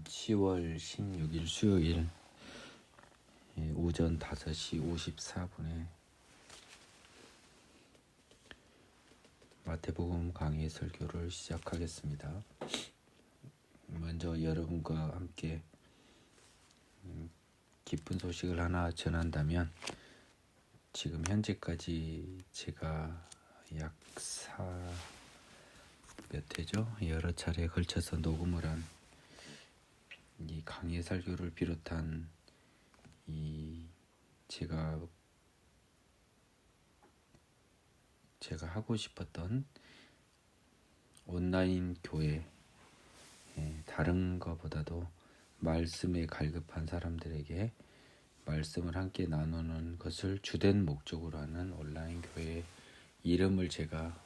(10월 16일) 수요일 오전 5시 54분에 마태복음 강의 설교를 시작하겠습니다. 먼저 여러분과 함께 기쁜 소식을 하나 전한다면, 지금 현재까지 제가 약 몇 회죠? 여러 차례에 걸쳐서 녹음을 한 이 강의 설교를 비롯한 이 제가 하고 싶었던 온라인 교회, 다른 것보다도 말씀에 갈급한 사람들에게 말씀을 함께 나누는 것을 주된 목적으로 하는 온라인 교회 이름을 제가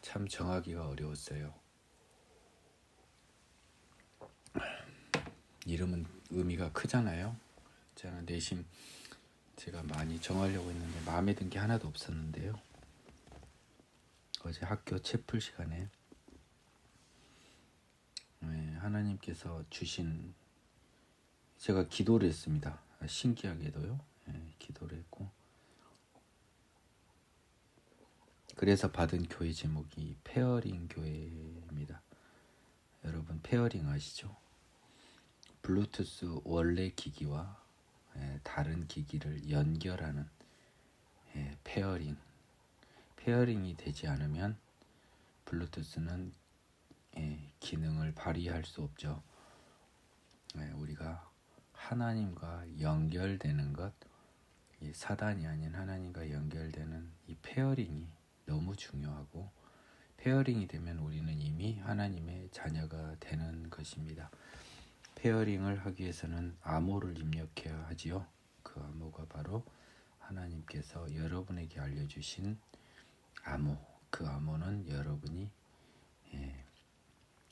참 정하기가 어려웠어요. 이름은 의미가 크잖아요. 저는 내심 제가 많이 정하려고 했는데 마음에 든 게 하나도 없었는데요. 어제 학교 채플 시간에 하나님께서 주신, 제가 기도를 했습니다. 신기하게도요. 기도를 했고, 그래서 받은 교회 제목이 페어링 교회입니다. 여러분 페어링 아시죠? 블루투스 원래 기기와 다른 기기를 연결하는 페어링이 되지 않으면 블루투스는 기능을 발휘할 수 없죠. 우리가 하나님과 연결되는 것, 사단이 아닌 하나님과 연결되는 이 페어링이 너무 중요하고, 페어링이 되면 우리는 이미 하나님의 자녀가 되는 것입니다. 페어링을 하기 위해서는 암호를 입력해야 하지요. 그 암호가 바로 하나님께서 여러분에게 알려주신 암호. 그 암호는 여러분이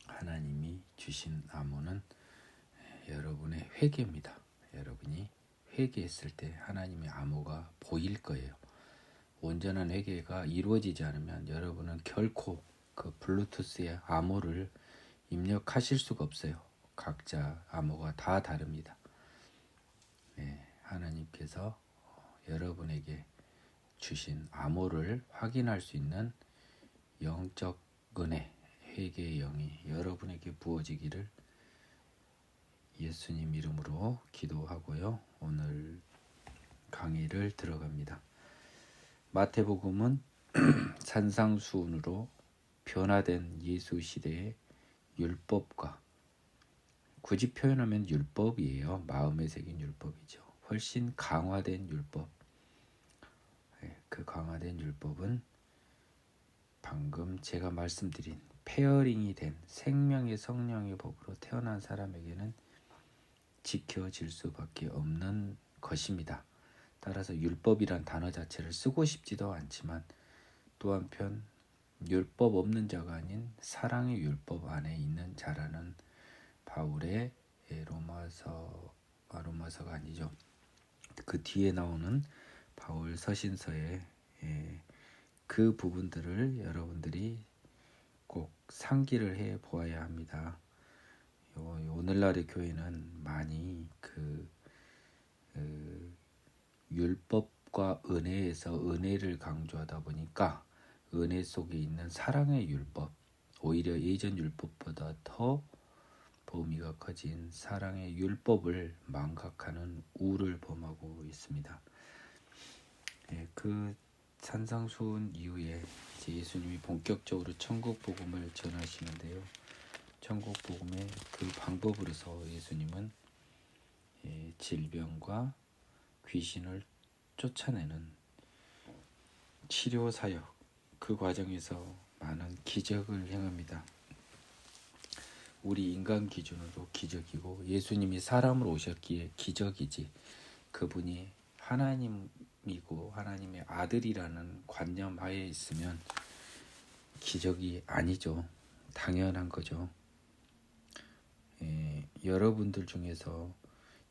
하나님이 주신 암호는 여러분의 회개입니다. 여러분이 회개했을 때 하나님의 암호가 보일 거예요. 온전한 회개가 이루어지지 않으면 여러분은 결코 그 블루투스의 암호를 입력하실 수가 없어요. 각자 암호가 다 다릅니다. 하나님께서 여러분에게 주신 암호를 확인할 수 있는 영적 은혜, 회개의 영이 여러분에게 부어지기를 예수님 이름으로 기도하고요. 오늘 강의를 들어갑니다. 마태복음은 산상수훈으로 변화된 예수 시대의 율법과, 굳이 표현하면 율법이에요. 마음에 새긴 율법이죠. 훨씬 강화된 율법. 그 강화된 율법은 방금 제가 말씀드린 페어링이 된 생명의 성령의 법으로 태어난 사람에게는 지켜질 수밖에 없는 것입니다. 따라서 율법이란 단어 자체를 쓰고 싶지도 않지만, 또 한편 율법 없는 자가 아닌 사랑의 율법 안에 있는 자라는 바울의 로마서가 아니죠. 그 뒤에 나오는 바울 서신서의 그 부분들을 여러분들이 꼭 상기를 해 보아야 합니다. 오늘날의 교회는 많이 율법과 은혜에서 은혜를 강조하다 보니까 은혜 속에 있는 사랑의 율법, 오히려 예전 율법보다 더 범위가 커진 사랑의 율법을 망각하는 우를 범하고 있습니다. 그 산상수훈 이후에 이제 예수님이 본격적으로 천국 복음을 전하시는데요. 천국 복음의 그 방법으로서 예수님은 질병과 귀신을 쫓아내는 치료 사역, 그 과정에서 많은 기적을 행합니다. 우리 인간 기준으로 기적이고, 예수님이 사람으로 오셨기에 기적이지, 그분이 하나님이고 하나님의 아들이라는 관념 하에 있으면 기적이 아니죠. 당연한 거죠. 여러분들 중에서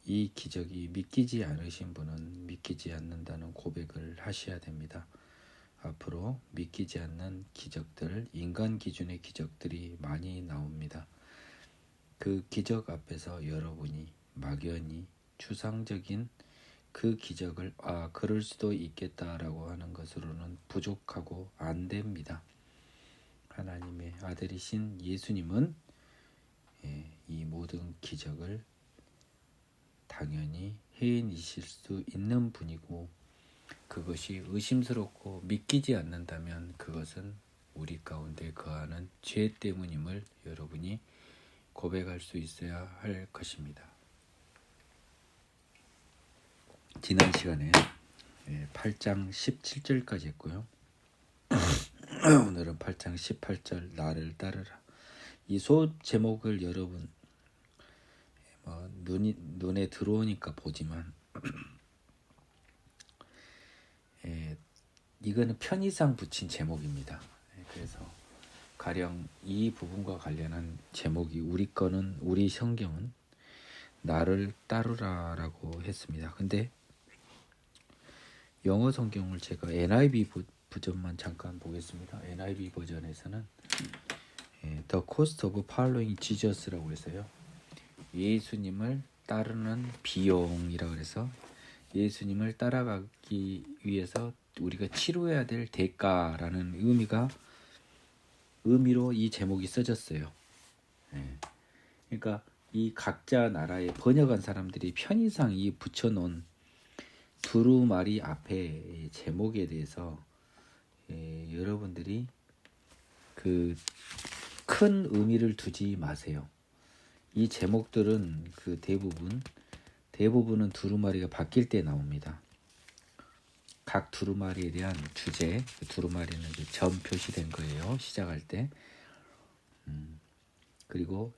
이 기적이 믿기지 않으신 분은 믿기지 않는다는 고백을 하셔야 됩니다. 앞으로 믿기지 않는 기적들, 인간 기준의 기적들이 많이 나옵니다. 그 기적 앞에서 여러분이 막연히 추상적인 그 기적을 그럴 수도 있겠다라고 하는 것으로는 부족하고 안 됩니다. 하나님의 아들이신 예수님은 이 모든 기적을 당연히 해내실 수 있는 분이고, 그것이 의심스럽고 믿기지 않는다면 그것은 우리 가운데 거하는 죄 때문임을 여러분이 고백할 수 있어야 할 것입니다. 지난 시간에 8장 17절까지 했고요. 오늘은 8장 18절 나를 따르라. 이 소 제목을 여러분 눈에 들어오니까 보지만 이거는 편의상 붙인 제목입니다. 그래서 가령 이 부분과 관련한 제목이 우리 성경은 나를 따르라라고 했습니다. 근데 영어 성경을 제가 NIV 버전만 잠깐 보겠습니다. NIV 버전에서는 The Cost of Following Jesus라고 해서요. 예수님을 따르는 비용이라고 해서 예수님을 따라가기 위해서 우리가 치료해야 될 대가라는 의미로 이 제목이 써졌어요. 그러니까 이 각자 나라에 번역한 사람들이 편의상 이 붙여놓은 두루마리 앞에 제목에 대해서 여러분들이 그 큰 의미를 두지 마세요. 이 제목들은 그 대부분은 두루마리가 바뀔 때 나옵니다. 각 두루마리에 대한 주제, 그 두루마리는 이제 점 표시된 거예요. 시작할 때. 그리고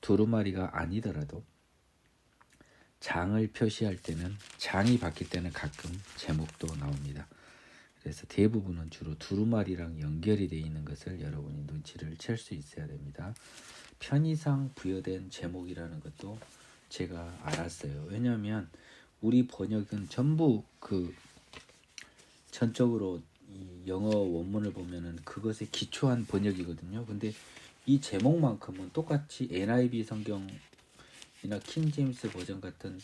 두루마리가 아니더라도 장을 표시할 때는, 장이 바뀔 때는 가끔 제목도 나옵니다. 그래서 대부분은 주로 두루마리랑 연결이 되어 있는 것을 여러분이 눈치를 챌 수 있어야 됩니다. 편의상 부여된 제목이라는 것도 제가 알았어요. 왜냐하면 우리 번역은 전부 전적으로 이 영어 원문을 보면은 그것에 기초한 번역이거든요. 근데 이 제목만큼은 똑같이 NIV 성경이나 킹 제임스 버전 같은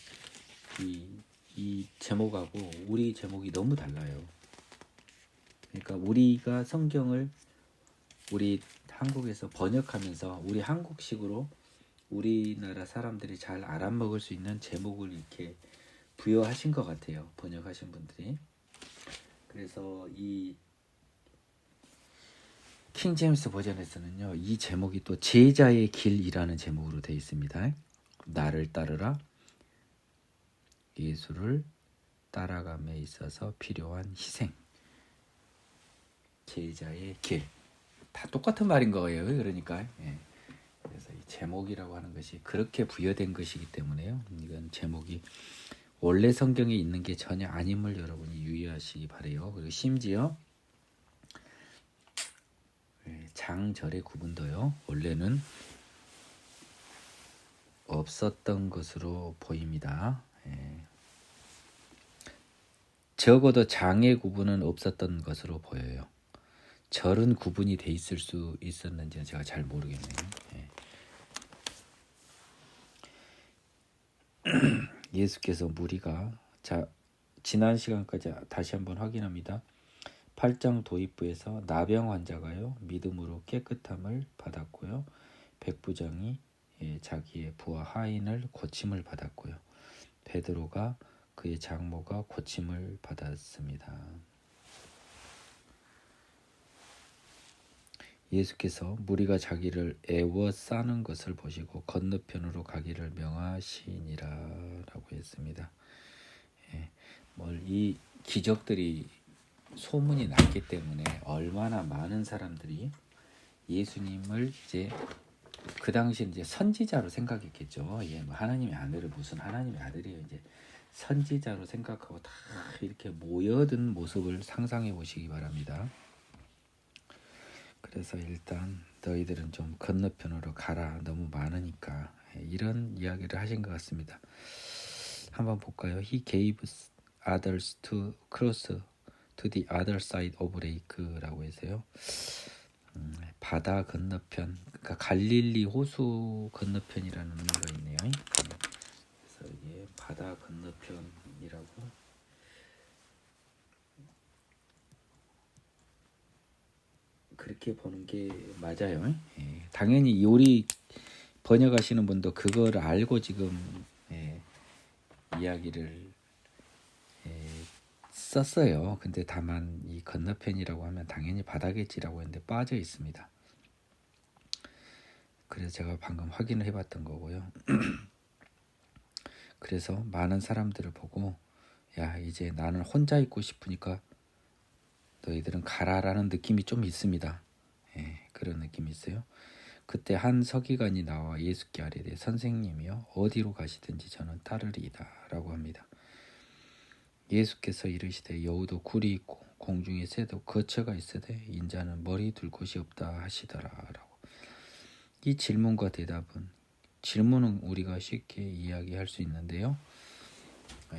이 제목하고 우리 제목이 너무 달라요. 그러니까 우리가 성경을 우리 한국에서 번역하면서 우리 한국식으로 우리나라 사람들이 잘 알아먹을 수 있는 제목을 이렇게 부여하신 것 같아요. 번역하신 분들이. 그래서 이 킹 제임스 버전에서는요, 이 제목이 또 제자의 길이라는 제목으로 되어 있습니다. 나를 따르라. 예수를 따라감에 있어서 필요한 희생. 제자의 길. 다 똑같은 말인 거예요. 그러니까 그래서 이 제목이라고 하는 것이 그렇게 부여된 것이기 때문에요. 이건 제목이 원래 성경에 있는 게 전혀 아님을 여러분이 유의하시기 바래요. 그리고 심지어 장절의 구분도요. 원래는 없었던 것으로 보입니다. 적어도 장의 구분은 없었던 것으로 보여요. 절은 구분이 돼 있을 수 있었는지는 제가 잘 모르겠네요. 예수께서 지난 시간까지 다시 한번 확인합니다. 8장 도입부에서 나병 환자가요, 믿음으로 깨끗함을 받았고요. 백부장이 자기의 부하 하인을 고침을 받았고요. 베드로가 그의 장모가 고침을 받았습니다. 예수께서 무리가 자기를 애워싸는 것을 보시고 건너편으로 가기를 명하시니라라고 했습니다. 이 기적들이 소문이 났기 때문에 얼마나 많은 사람들이 예수님을 이제 그 당시 이제 선지자로 생각했겠죠. 하나님의 아들을 무슨 하나님의 아들이에요. 이제 선지자로 생각하고 다 이렇게 모여든 모습을 상상해 보시기 바랍니다. 그래서 일단 너희들은 좀 건너편으로 가라. 너무 많으니까. 이런 이야기를 하신 것 같습니다. 한번 볼까요? He gave others to cross to the other side of lake라고 해서요. 바다 건너편, 그러니까 갈릴리 호수 건너편이라는 의미가 있네요. 그래서 이게 바다 건너편이라고 그렇게 보는 게 맞아요. 예, 당연히 우리 번역하시는 분도 그걸 알고 지금 이야기를 썼어요. 근데 다만 이 건너편이라고 하면 당연히 바다겠지라고 했는데 빠져 있습니다. 그래서 제가 방금 확인을 해봤던 거고요. 그래서 많은 사람들을 보고 야 이제 나는 혼자 있고 싶으니까 너희들은 가라라는 느낌이 좀 있습니다. 그런 느낌이 있어요. 그때 한 서기관이 나와 예수께 아뢰되 선생님이여 어디로 가시든지 저는 따르리이다 라고 합니다. 예수께서 이르시되 여우도 굴이 있고 공중에 새도 거처가 있으되 인자는 머리 둘 곳이 없다 하시더라 라고. 이 질문과 대답은 질문은 우리가 쉽게 이야기할 수 있는데요.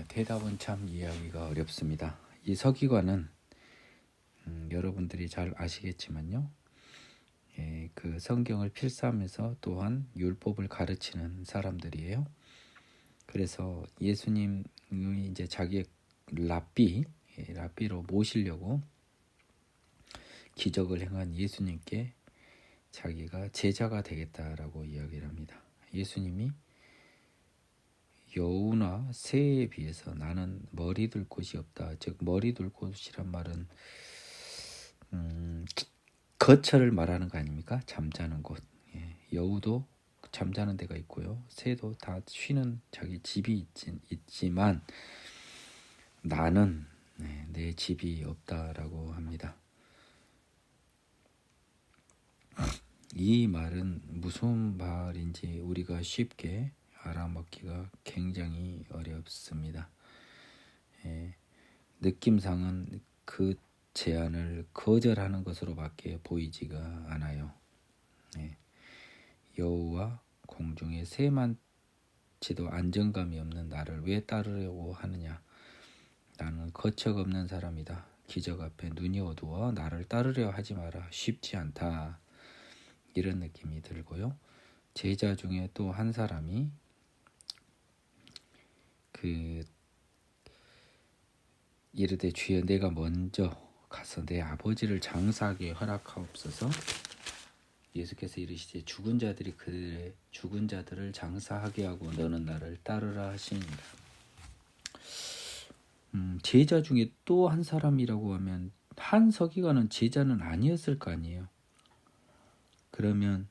대답은 참 이해하기가 어렵습니다. 이 서기관은 여러분들이 잘 아시겠지만요. 그 성경을 필사하면서 또한 율법을 가르치는 사람들이에요. 그래서 예수님이 이제 자기의 랍비로 모시려고 기적을 행한 예수님께 자기가 제자가 되겠다라고 이야기를 합니다. 예수님이 여우나 새에 비해서 나는 머리 둘 곳이 없다. 즉 머리 둘 곳이란 말은 거처를 말하는 거 아닙니까? 잠자는 곳. 여우도 잠자는 데가 있고요. 새도 다 쉬는 자기 집이 있지만 나는 내 집이 없다라고 합니다. 이 말은 무슨 말인지 우리가 쉽게 알아먹기가 굉장히 어렵습니다. 느낌상은 그 제안을 거절하는 것으로밖에 보이지가 않아요. 여우와 공중의 새만치도 안정감이 없는 나를 왜 따르려고 하느냐. 나는 거처가 없는 사람이다. 기적 앞에 눈이 어두워 나를 따르려 하지 마라. 쉽지 않다. 이런 느낌이 들고요. 제자 중에 또 한 사람이 이르되 주여 내가 먼저 가서 내 아버지를 장사하게 허락하옵소서. 예수께서 이르시되 죽은 자들이 그들의 죽은 자들을 장사하게 하고 너는 나를 따르라 하시니라. 제자 중에 또 한 사람이라고 하면 한 서기관은 제자는 아니었을 거 아니에요. 그러면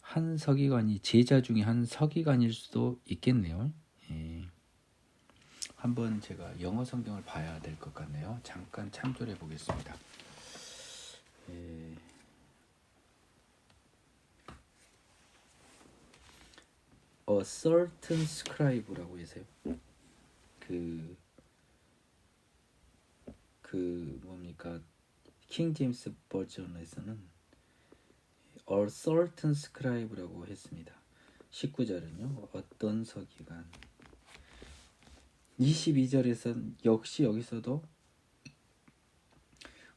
한 서기관이 제자 중에 한 서기관일 수도 있겠네요. 한번 제가 영어 성경을 봐야 될 것 같네요. 잠깐 참조해 보겠습니다. A certain scribe라고 해서요. 뭡니까? 킹 제임스 버전에서는 A certain scribe라고 했습니다. 19절은요. 어떤 서기관. 22절에서는 역시 여기서도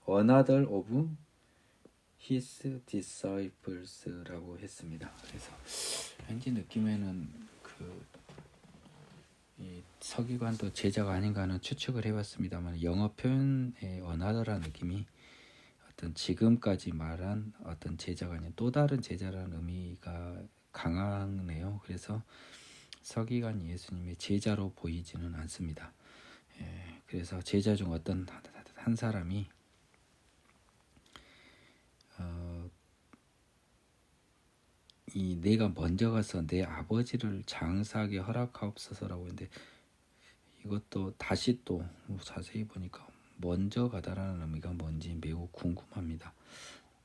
Another of his disciples라고 했습니다. 그래서 왠지 느낌에는 이 서기관도 제자가 아닌가 하는 추측을 해봤습니다만 영어 표현의 Another라는 느낌이 어떤 지금까지 말한 어떤 제자가 아닌 또 다른 제자라는 의미가 강하네요. 그래서 서기관 예수님의 제자로 보이지는 않습니다. 그래서 제자 중 어떤 한 사람이 이 내가 먼저 가서 내 아버지를 장사하게 허락하옵소서라고 했는데 이것도 다시 또 자세히 보니까 먼저 가다라는 의미가 뭔지 매우 궁금합니다.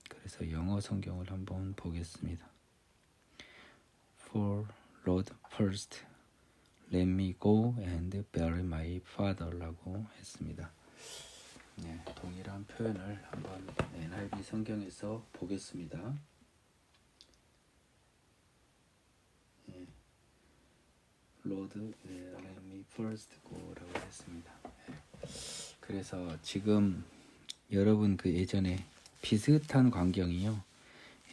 그래서 영어 성경을 한번 보겠습니다. For Lord first, let me go and bury my father라고 했습니다. 동일한 표현을 한번 NIV 성경에서 보겠습니다. Lord, let me first go라고 했습니다. 그래서 지금 여러분 그 예전에 비슷한 광경이요.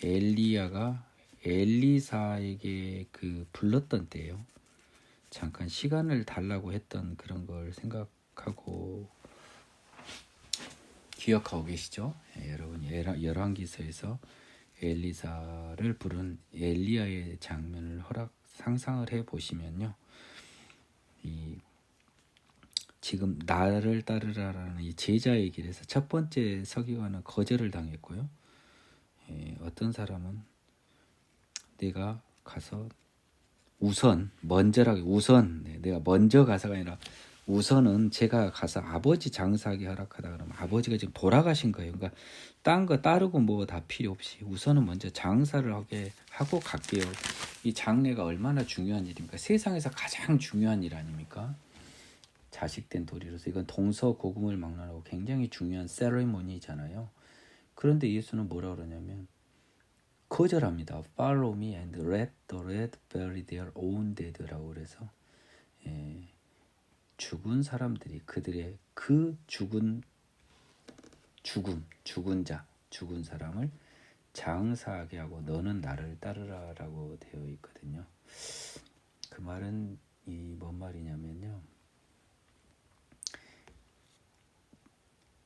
엘리야가 엘리사에게 그 불렀던 때예요. 잠깐 시간을 달라고 했던 그런 걸 생각하고 기억하고 계시죠? 여러분 열왕기서에서 엘리사를 부른 엘리야의 장면을 상상을 해 보시면요. 이 지금 나를 따르라라는 이 제자의 길에서 첫 번째 서기관은 거절을 당했고요. 어떤 사람은 내가 가서 내가 먼저 가서가 아니라 우선은 제가 가서 아버지 장사하게 허락하다 그러면 아버지가 지금 돌아가신 거예요. 그러니까 딴 거 따르고 뭐 다 필요 없이 우선은 먼저 장사를 하게 하고 갈게요. 이 장례가 얼마나 중요한 일입니까? 세상에서 가장 중요한 일 아닙니까? 자식된 도리로서 이건 동서고금을 막론하고 굉장히 중요한 세레모니잖아요. 그런데 예수는 뭐라 그러냐면 거절합니다. Follow me and let the dead bury their own dead라고 그래서 죽은 사람들이 그들의 그 죽은 사람을 장사하게 하고 너는 나를 따르라라고 되어 있거든요. 그 말은 뭔 말이냐면요.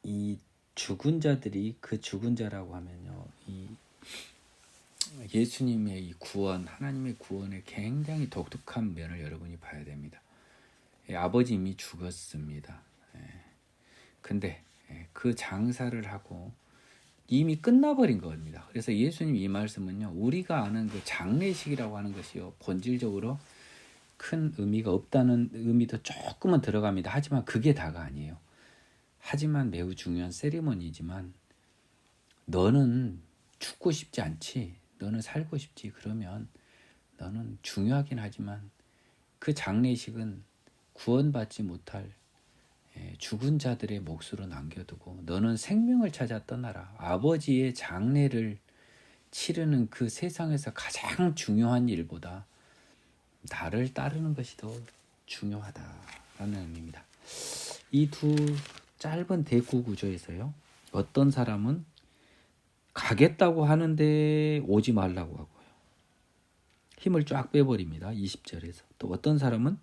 이 죽은 자들이 그 죽은 자라고 하면요. 이 예수님의 이 구원, 하나님의 구원의 굉장히 독특한 면을 여러분이 봐야 됩니다. 아버지 이미 죽었습니다. 근데 그 장사를 하고 이미 끝나버린 겁니다. 그래서 예수님 이 말씀은요, 우리가 아는 그 장례식이라고 하는 것이요, 본질적으로 큰 의미가 없다는 의미도 조금은 들어갑니다. 하지만 그게 다가 아니에요. 하지만 매우 중요한 세리머니지만 너는 죽고 싶지 않지, 너는 살고 싶지, 그러면 너는 중요하긴 하지만 그 장례식은 구원받지 못할 죽은 자들의 몫으로 남겨두고 너는 생명을 찾아 떠나라. 아버지의 장례를 치르는 그 세상에서 가장 중요한 일보다 나를 따르는 것이 더 중요하다라는 의미입니다. 이 두 짧은 대구 구조에서요. 어떤 사람은 가겠다고 하는데 오지 말라고 하고요. 힘을 쫙 빼버립니다. 20절에서. 또 어떤 사람은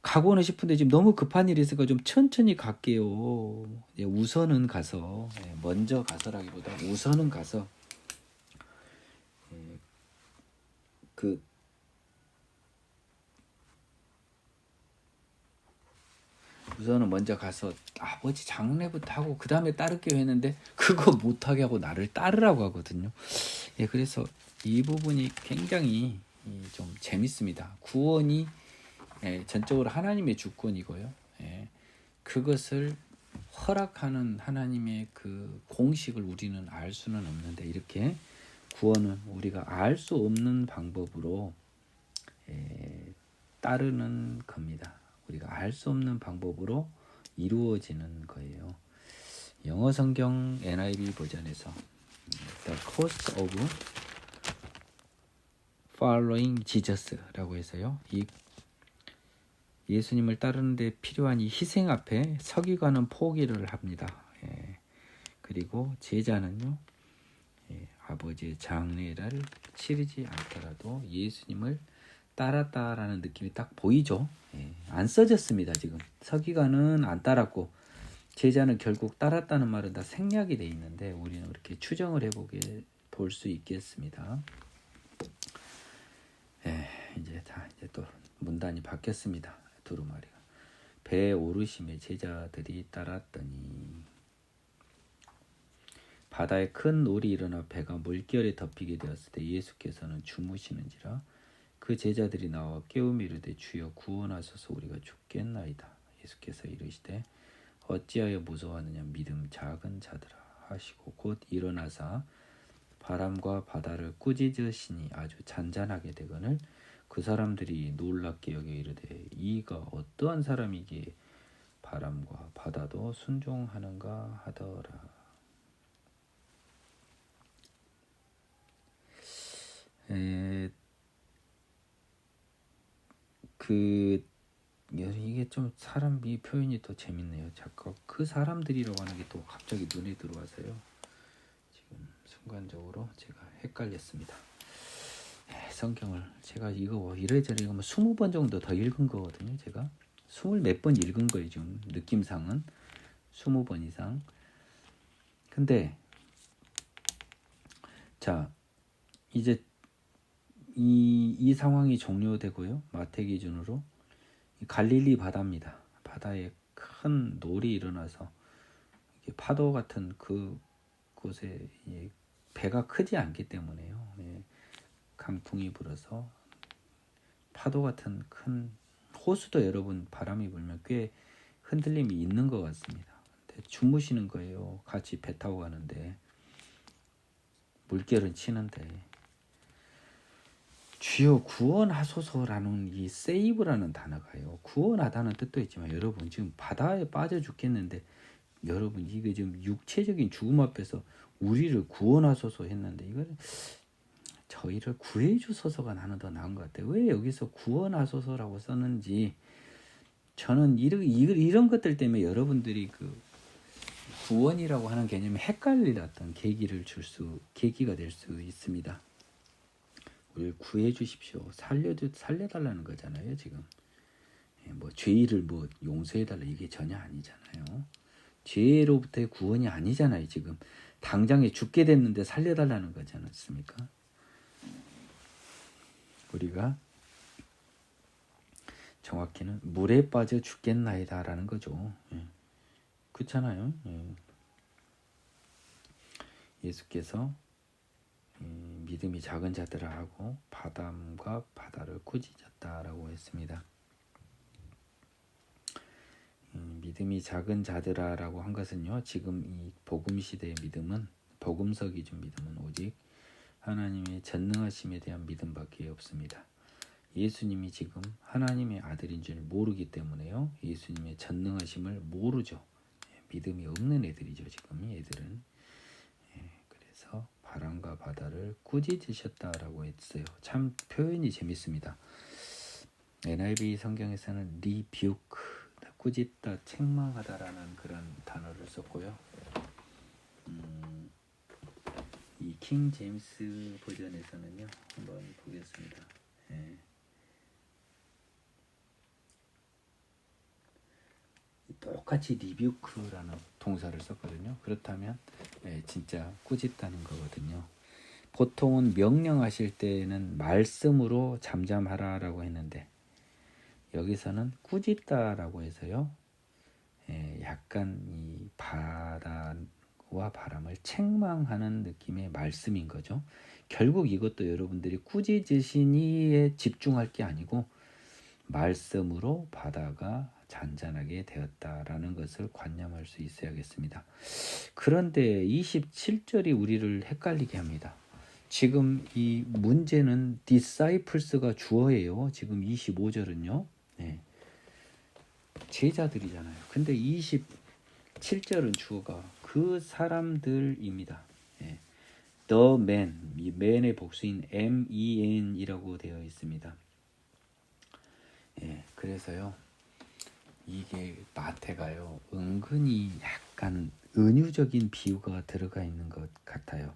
가고는 싶은데 지금 너무 급한 일이 있으니까 좀 천천히 갈게요. 우선은 가서, 먼저 가서라기보다 우선은 가서 그 우선은 먼저 가서 아버지 장례부터 하고 그 다음에 따를게요 했는데 그거 못하게 하고 나를 따르라고 하거든요. 그래서 이 부분이 굉장히 좀 재밌습니다. 구원이 전적으로 하나님의 주권이고요. 그것을 허락하는 하나님의 그 공식을 우리는 알 수는 없는데 이렇게 구원은 우리가 알 수 없는 방법으로 따르는 겁니다. 우리가 알 수 없는 방법으로 이루어지는 거예요. 영어 성경 NIV 버전에서 The Cost of Following Jesus라고 해서요. 이 예수님을 따르는데 필요한 이 희생 앞에 서기관은 포기를 합니다. 그리고 제자는요. 아버지의 장례를 치르지 않더라도 예수님을 따랐다라는 느낌이 딱 보이죠. 안 써졌습니다. 지금 서기관은 안 따랐고 제자는 결국 따랐다는 말은 다 생략이 돼 있는데 우리는 그렇게 추정을 해보게 볼 수 있겠습니다. 이제 또 문단이 바뀌었습니다. 두루마리가 배에 오르심에 제자들이 따랐더니 바다에 큰 놀이 일어나 배가 물결에 덮이게 되었을 때 예수께서는 주무시는지라 그 제자들이 나와 깨우며 이르되 주여 구원하소서 우리가 죽겠나이다. 예수께서 이르시되 어찌하여 무서워하느냐 믿음 작은 자들아 하시고 곧 일어나사 바람과 바다를 꾸짖으시니 아주 잔잔하게 되거늘 그 사람들이 놀랍게 여겨 이르되 이가 어떠한 사람이기에 바람과 바다도 순종하는가 하더라. 그 이게 좀 사람이 표현이 더 재밌네요. 자꾸 그 사람들이라고 하는 게 또 갑자기 눈에 들어와서요. 지금 순간적으로 제가 헷갈렸습니다. 성경을 제가 이거 이래저래 이거 뭐 20번 정도 더 읽은 거거든요. 제가 20 몇 번 읽은 거예요. 지금 느낌상은 20번 이상. 근데 자 이제 이 상황이 종료되고요. 마태 기준으로 갈릴리 바다입니다. 바다에 큰 놀이 일어나서 파도 같은 그 곳에 배가 크지 않기 때문에요. 강풍이 불어서 파도 같은 큰 호수도 여러분 바람이 불면 꽤 흔들림이 있는 것 같습니다. 근데 주무시는 거예요. 같이 배 타고 가는데 물결은 치는데 주여 구원하소서라는 이 세이브라는 단어가요. 구원하다는 뜻도 있지만 여러분 지금 바다에 빠져 죽겠는데 여러분 이게 지금 육체적인 죽음 앞에서 우리를 구원하소서 했는데 이거는 저희를 구해 주소서가 나는 더 나은 것 같아요. 왜 여기서 구원하소서라고 썼는지 저는 이런 것들 때문에 여러분들이 그 구원이라고 하는 개념이 헷갈리던 계기가 될 수 있습니다. 우리를 구해 주십시오. 살려달라는 거잖아요. 지금 뭐 죄를 뭐 용서해달라 이게 전혀 아니잖아요. 죄로부터의 구원이 아니잖아요. 지금 당장에 죽게 됐는데 살려달라는 거지 않습니까? 우리가 정확히는 물에 빠져 죽겠나이다라는 거죠. 그렇잖아요. 예수께서 믿음이 작은 자들아 하고 바람과 바다를 꾸짖었다라고 했습니다. 믿음이 작은 자들아라고 한 것은요. 지금 이 복음 시대의 믿음은 복음석이 준 믿음은 오직 하나님의 전능하심에 대한 믿음밖에 없습니다. 예수님이 지금 하나님의 아들인 줄 모르기 때문에요. 예수님의 전능하심을 모르죠. 믿음이 없는 애들이죠. 지금 얘들은. 그래서 바람과 바다를 꾸짖으셨다라고 했어요. 참 표현이 재밌습니다. NIV 성경에서는 rebuke, 꾸짖다, 책망하다라는 그런 단어를 썼고요. 이 킹 제임스 버전에서는요. 한번 보겠습니다. 똑같이 리뷰크라는 동사를 썼거든요. 그렇다면 진짜 꾸짖다는 거거든요. 보통은 명령하실 때는 말씀으로 잠잠하라라고 했는데 여기서는 꾸짖다라고 해서요. 약간 이 바다와 바람을 책망하는 느낌의 말씀인 거죠. 결국 이것도 여러분들이 꾸짖으시니에 집중할 게 아니고 말씀으로 바다가 잔잔하게 되었다라는 것을 관념할 수 있어야겠습니다. 그런데 27절이 우리를 헷갈리게 합니다. 지금 이 문제는 disciples가 주어예요. 지금 25절은요. 제자들이잖아요. 근데 27절은 주어가 그 사람들입니다. The man, 이 man의 복수인 men이라고 되어 있습니다. 그래서요. 이게 마태가요. 은근히 약간 은유적인 비유가 들어가 있는 것 같아요.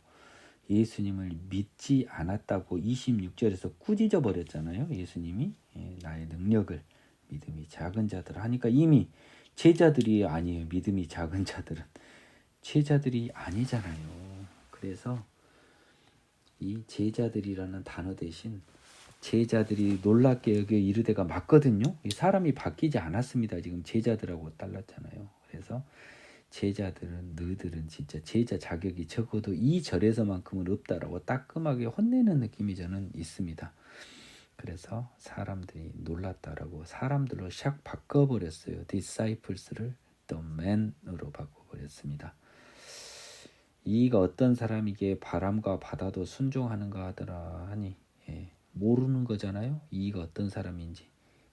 예수님을 믿지 않았다고 26절에서 꾸짖어 버렸잖아요. 예수님이 나의 능력을 믿음이 작은 자들 하니까 이미 제자들이 아니에요. 믿음이 작은 자들은 제자들이 아니잖아요. 그래서 이 제자들이라는 단어 대신 제자들이 놀랍게 여기에 이르되가 맞거든요. 이 사람이 바뀌지 않았습니다. 지금 제자들하고 달랐잖아요. 그래서 제자들은 너희들은 진짜 제자 자격이 적어도 이 절에서만큼은 없다라고 따끔하게 혼내는 느낌이 저는 있습니다. 그래서 사람들이 놀랐다라고 사람들로 샥 바꿔버렸어요. disciples를 the man으로 바꿔버렸습니다. 이가 어떤 사람에게 바람과 바다도 순종하는가 하더라 하니 모르는 거잖아요. 이가 어떤 사람인지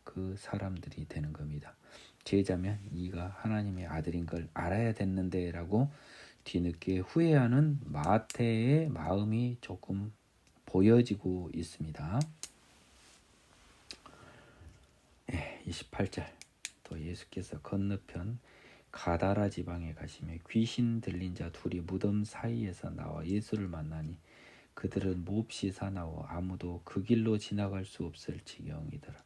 그 사람들이 되는 겁니다. 제자면 이가 하나님의 아들인 걸 알아야 됐는데 라고 뒤늦게 후회하는 마태의 마음이 조금 보여지고 있습니다. 28절 또 예수께서 건너편 가다라 지방에 가시며 귀신 들린 자 둘이 무덤 사이에서 나와 예수를 만나니 그들은 몹시 사나워 아무도 그 길로 지나갈 수 없을 지경이더라.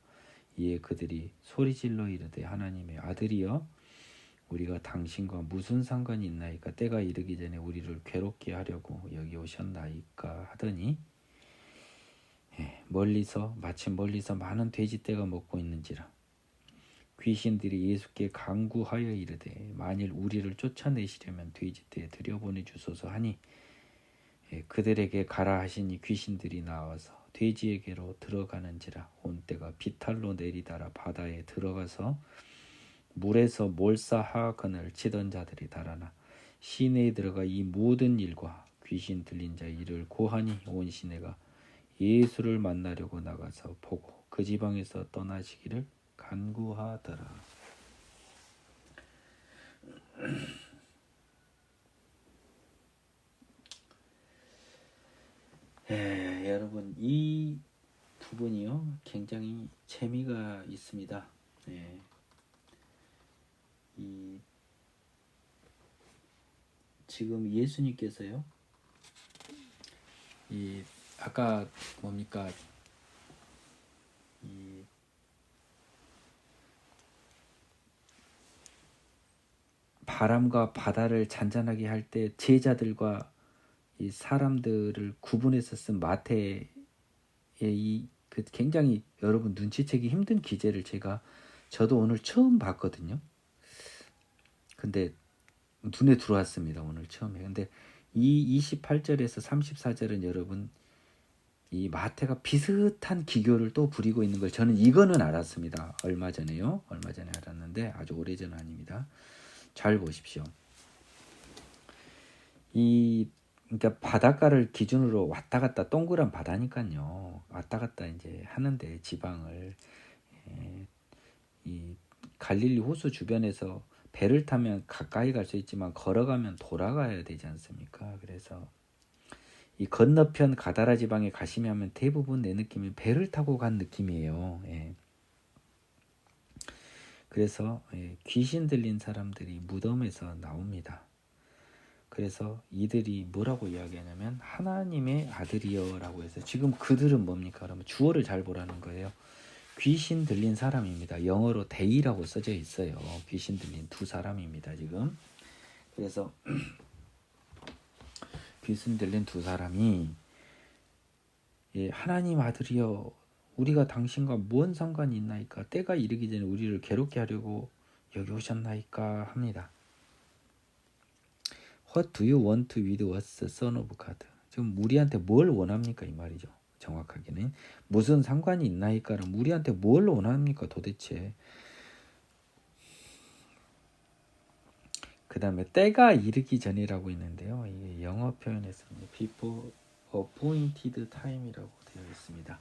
이에 그들이 소리질러 이르되 하나님의 아들이여 우리가 당신과 무슨 상관이 있나이까 때가 이르기 전에 우리를 괴롭게 하려고 여기 오셨나이까 하더니 마침 멀리서 많은 돼지떼가 먹고 있는지라. 귀신들이 예수께 간구하여 이르되 만일 우리를 쫓아내시려면 돼지떼에 들여보내 주소서 하니 그들에게 가라 하시니 귀신들이 나와서 돼지에게로 들어가는지라. 온 때가 비탈로 내리다라 바다에 들어가서 물에서 몰사하건을 치던 자들이 달아나 시내에 들어가 이 모든 일과 귀신 들린 자의 일을 고하니 온 시내가 예수를 만나려고 나가서 보고 그 지방에서 떠나시기를 간구하더라. 여러분 이 부분이요 굉장히 재미가 있습니다. 지금 예수님께서요 아까 뭡니까 바람과 바다를 잔잔하게 할 때 제자들과 이 사람들을 구분해서 쓴 마태의 그 굉장히 여러분 눈치채기 힘든 기제를 저도 오늘 처음 봤거든요. 근데 눈에 들어왔습니다. 오늘 처음에. 근데 이 28절에서 34절은 여러분 이 마태가 비슷한 기교를 또 부리고 있는 걸 저는 이거는 알았습니다. 얼마 전에 알았는데 아주 오래전 아닙니다. 잘 보십시오. 그러니까 바닷가를 기준으로 왔다 갔다 동그란 바다니까요. 왔다 갔다 이제 하는데 지방을 이 갈릴리 호수 주변에서 배를 타면 가까이 갈 수 있지만 걸어가면 돌아가야 되지 않습니까? 그래서 이 건너편 가다라 지방에 가시면 대부분 내 느낌이 배를 타고 간 느낌이에요. 그래서 귀신 들린 사람들이 무덤에서 나옵니다. 그래서 이들이 뭐라고 이야기하냐면 하나님의 아들이여 라고 해서 지금 그들은 뭡니까? 그러면 주어를 잘 보라는 거예요. 귀신 들린 사람입니다. 영어로 데이라고 써져 있어요. 귀신 들린 두 사람입니다. 지금. 그래서 귀신 들린 두 사람이 하나님 아들이여 우리가 당신과 뭔 상관이 있나이까 때가 이르기 전에 우리를 괴롭게 하려고 여기 오셨나이까 합니다. What do you want with us, son of God? 지금 우리한테 뭘 원합니까 이 말이죠. 정확하게는 무슨 상관이 있나이까는 우리한테 뭘 원합니까 도대체. 그 다음에 때가 이르기 전이라고 있는데요. 이게 영어 표현에서는 before appointed time이라고 되어 있습니다.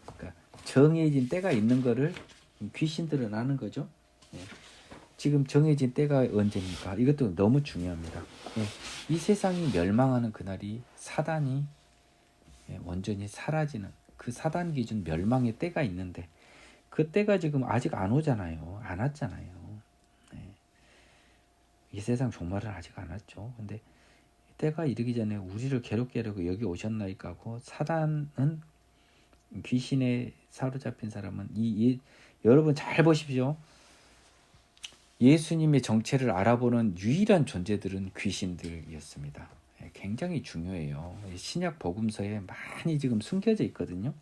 그러니까 정해진 때가 있는 거를 귀신들은 아는 거죠. 지금 정해진 때가 언제입니까? 이것도 너무 중요합니다. 이 세상이 멸망하는 그날이 사단이 완전히 사라지는 그 사단 기준 멸망의 때가 있는데 그 때가 지금 아직 안 오잖아요. 안 왔잖아요. 이 세상 종말은 아직 안 왔죠. 근데 때가 이르기 전에 우리를 괴롭게 하려고 여기 오셨나이까 하고 사단은 귀신에 사로잡힌 사람은 여러분 잘 보십시오. 예수님의 정체를 알아보는 유일한 존재들은 귀신들이었습니다. 굉장히 중요해요. 신약 복음서에 많이 지금 숨겨져 있거든요.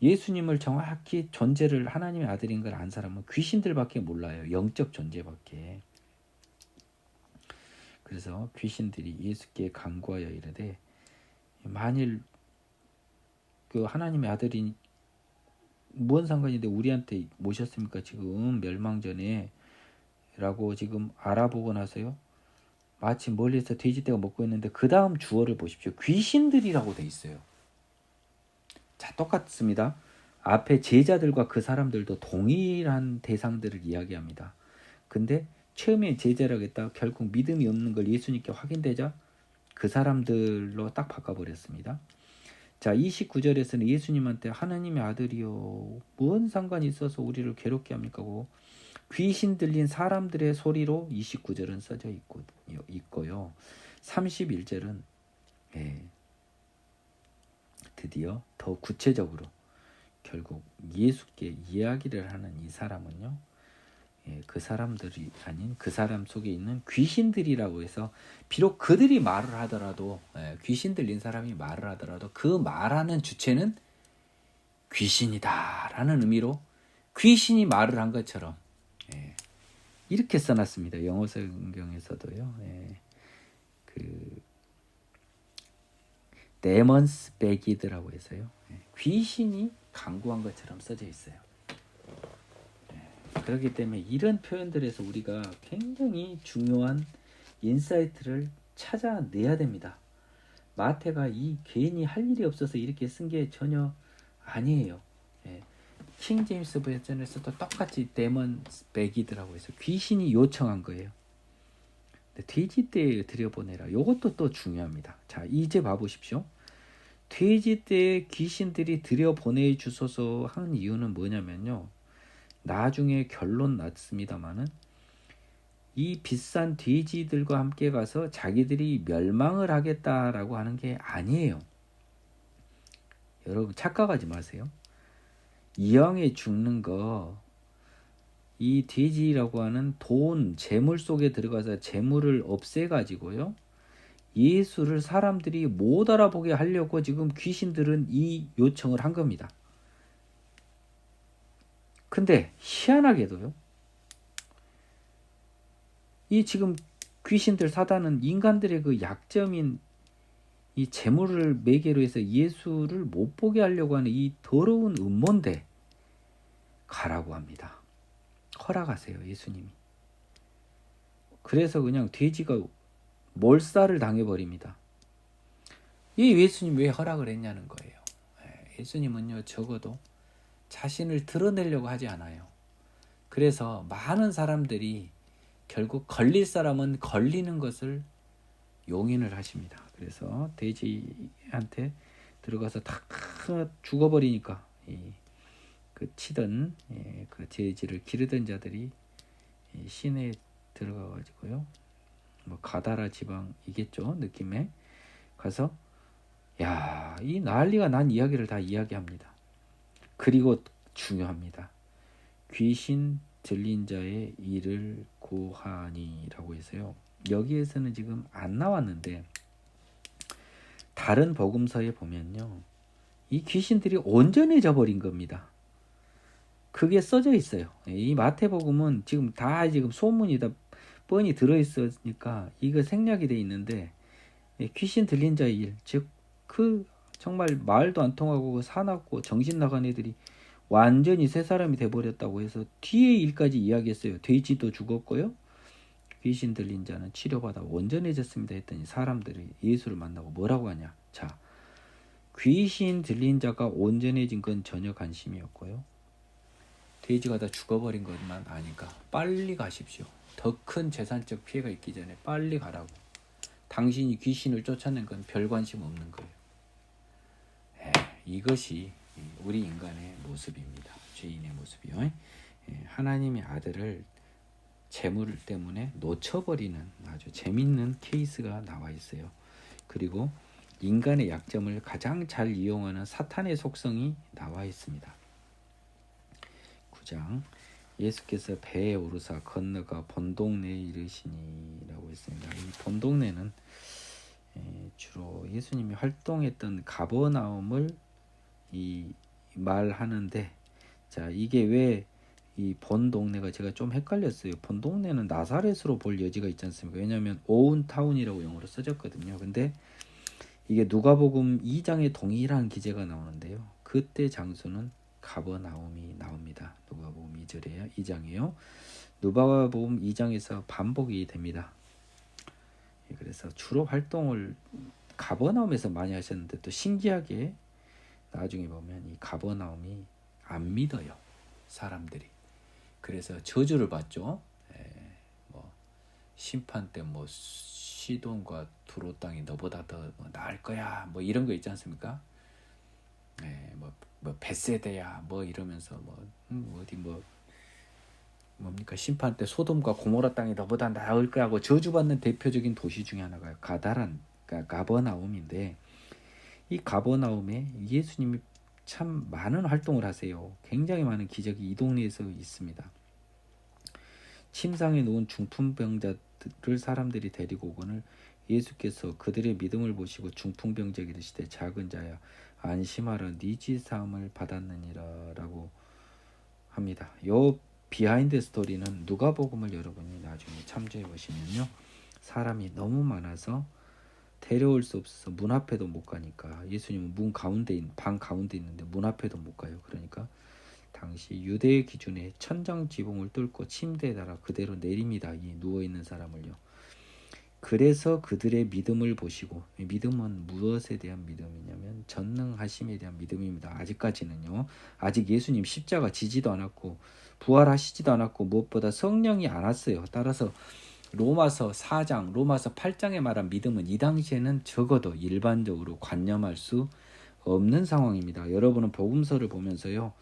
예수님을 정확히 존재를 하나님의 아들인 걸 안 사람은 귀신들밖에 몰라요. 영적 존재밖에. 그래서 귀신들이 예수께 간구하여 이르되 만일 그 하나님의 아들이 뭔 상관인데 우리한테 모셨습니까? 지금 멸망 전에 라고 지금 알아보고 나서요. 마침 멀리서 돼지떼가 먹고 있는데 그 다음 주어를 보십시오. 귀신들이라고 돼 있어요. 자, 똑같습니다. 앞에 제자들과 그 사람들도 동일한 대상들을 이야기합니다. 근데 처음에 제자라고 했다 결국 믿음이 없는 걸 예수님께 확인되자 그 사람들로 딱 바꿔버렸습니다. 자, 29절에서는 예수님한테 하나님의 아들이요 뭔 상관이 있어서 우리를 괴롭게 합니까? 고 귀신 들린 사람들의 소리로 29절은 써져 있고요. 31절은 드디어 더 구체적으로 결국 예수께 이야기를 하는 이 사람은요, 그 사람들이 아닌 그 사람 속에 있는 귀신들이라고 해서 비록 그들이 말을 하더라도 귀신 들린 사람이 말을 하더라도 그 말하는 주체는 귀신이다라는 의미로 귀신이 말을 한 것처럼 이렇게 써놨습니다. 영어 성경에서도요. 그 데먼스 베기드라고 해서요. 귀신이 강구한 것처럼 써져 있어요. 그렇기 때문에 이런 표현들에서 우리가 굉장히 중요한 인사이트를 찾아내야 됩니다. 마태가 이 괜히 할 일이 없어서 이렇게 쓴 게 전혀 아니에요. 킹 제임스 버전에서도 똑같이 데몬 베기드라고 해서 귀신이 요청한 거예요. 돼지떼에 들여보내라. 이것도 또 중요합니다. 자, 이제 봐보십시오. 돼지떼에 귀신들이 들여보내 주소서 한 이유는 뭐냐면요, 나중에 결론 났습니다마는 이 비싼 돼지들과 함께 가서 자기들이 멸망을 하겠다라고 하는 게 아니에요. 여러분 착각하지 마세요. 이왕에 죽는 거, 이 돼지라고 하는 돈, 재물 속에 들어가서 재물을 없애가지고요, 예수를 사람들이 못 알아보게 하려고 지금 귀신들은 이 요청을 한 겁니다. 근데 희한하게도요, 이 지금 귀신들 사단은 인간들의 그 약점인 이 재물을 매개로 해서 예수를 못 보게 하려고 하는 이 더러운 음모인데 가라고 합니다. 허락하세요, 예수님이. 그래서 그냥 돼지가 몰살을 당해버립니다. 이 예수님 왜 허락을 했냐는 거예요. 예수님은요, 적어도 자신을 드러내려고 하지 않아요. 그래서 많은 사람들이 결국 걸릴 사람은 걸리는 것을 용인을 하십니다. 그래서 돼지한테 들어가서 다 죽어버리니까 그 치던 그 돼지를 기르던 자들이 시내에 들어가가지고요, 뭐 가다라 지방이겠죠, 느낌에 가서 이 난리가 난 이야기를 다 이야기합니다. 그리고 중요합니다. 귀신 들린 자의 이를 고하니라고 해서요, 여기에서는 지금 안 나왔는데 다른 복음서에 보면요, 이 귀신들이 온전해져 버린 겁니다. 그게 써져 있어요. 이 마태복음은 지금 다 지금 소문이 다 뻔히 들어있으니까 이거 생략이 돼 있는데, 귀신 들린 자의 일, 즉 그 정말 말도 안 통하고 사납고 정신 나간 애들이 완전히 새 사람이 돼버렸다고 해서 뒤에 일까지 이야기했어요. 돼지도 죽었고요, 귀신 들린 자는 치료받아 온전해졌습니다 했더니 사람들이 예수를 만나고 뭐라고 하냐. 자, 귀신 들린 자가 온전해진 건 전혀 관심이 없고요, 돼지가 다 죽어버린 것만 아니까 빨리 가십시오. 더 큰 재산적 피해가 있기 전에 빨리 가라고. 당신이 귀신을 쫓아낸 건 별 관심 없는 거예요. 이것이 우리 인간의 모습입니다. 죄인의 모습이요. 하나님의 아들을 재물 때문에 놓쳐버리는 아주 재밌는 케이스가 나와 있어요. 그리고 인간의 약점을 가장 잘 이용하는 사탄의 속성이 나와 있습니다. 9장, 예수께서 배에 오르사 건너가 본동네에 이르시니라고 했습니다. 이 본동네는 주로 예수님이 활동했던 가버나움을 말하는데, 자, 이게 왜 이 본동네가 제가 좀 헷갈렸어요. 본동네는 나사렛으로 볼 여지가 있지 않습니까? 왜냐하면 오운타운이라고 영어로 써졌거든요. 근데 이게 누가복음 2장에 동일한 기재가 나오는데요, 그때 장소는 가버나움이 나옵니다. 누가복음 2장이에요. 누가복음 2장에서 반복이 됩니다. 그래서 주로 활동을 가버나움에서 많이 하셨는데, 또 신기하게 나중에 보면 이 가버나움이 안 믿어요, 사람들이. 그래서 저주를 받죠. 심판 때 시돈과 두로 땅이 너보다 더 나을 거야, 이런 거 있지 않습니까? 뭐 벳세대야 뭐 이러면서 어디 뭡니까 심판 때 소돔과 고모라 땅이 너보다 나을 거라고 저주받는 대표적인 도시 중에 하나가 가버나움인데, 이 가버나움에 예수님이 참 많은 활동을 하세요. 굉장히 많은 기적이 이 동네에서 있습니다. 침상에 누운 중풍병자들을 사람들이 데리고 오거늘 예수께서 그들의 믿음을 보시고 중풍병자에게 이르시되 작은 자야 안심하라 네 지사함을 받았느니라 라고 합니다. 요 비하인드 스토리는 누가복음을 여러분이 나중에 참조해 보시면요, 사람이 너무 많아서 데려올 수 없어서 문 앞에도 못 가니까, 예수님은 방 가운데 있는데 문 앞에도 못 가요. 그러니까 당시 유대의 기준에 천장 지붕을 뚫고 침대에 달아 그대로 내립니다. 이 누워있는 사람을요. 그래서 그들의 믿음을 보시고, 믿음은 무엇에 대한 믿음이냐면 전능하심에 대한 믿음입니다. 아직까지는요. 아직 예수님 십자가 지지도 않았고 부활하시지도 않았고 무엇보다 성령이 안 왔어요. 따라서 로마서 4장, 로마서 8장에 말한 믿음은 이 당시에는 적어도 일반적으로 관념할 수 없는 상황입니다. 여러분은 복음서를 보면서요,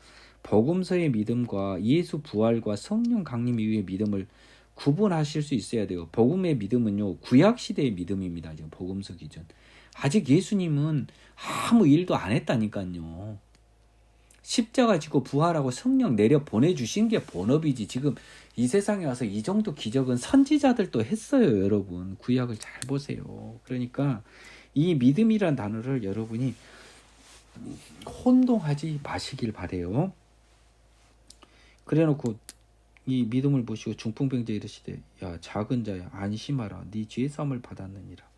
복음서의 믿음과 예수 부활과 성령 강림 이후의 믿음을 구분하실 수 있어야 돼요. 복음의 믿음은요, 구약 시대의 믿음입니다. 지금 복음서 기준. 아직 예수님은 아무 일도 안 했다니까요. 십자가 지고 부활하고 성령 내려 보내주신 게 본업이지, 지금 이 세상에 와서 이 정도 기적은 선지자들도 했어요. 여러분 구약을 잘 보세요. 그러니까 이 믿음이란 단어를 여러분이 혼동하지 마시길 바래요. 그래놓고 이 믿음을 보시고 중풍병자에 이르시되 야 작은 자야 안심하라 네 죄 사함을 받았느니라.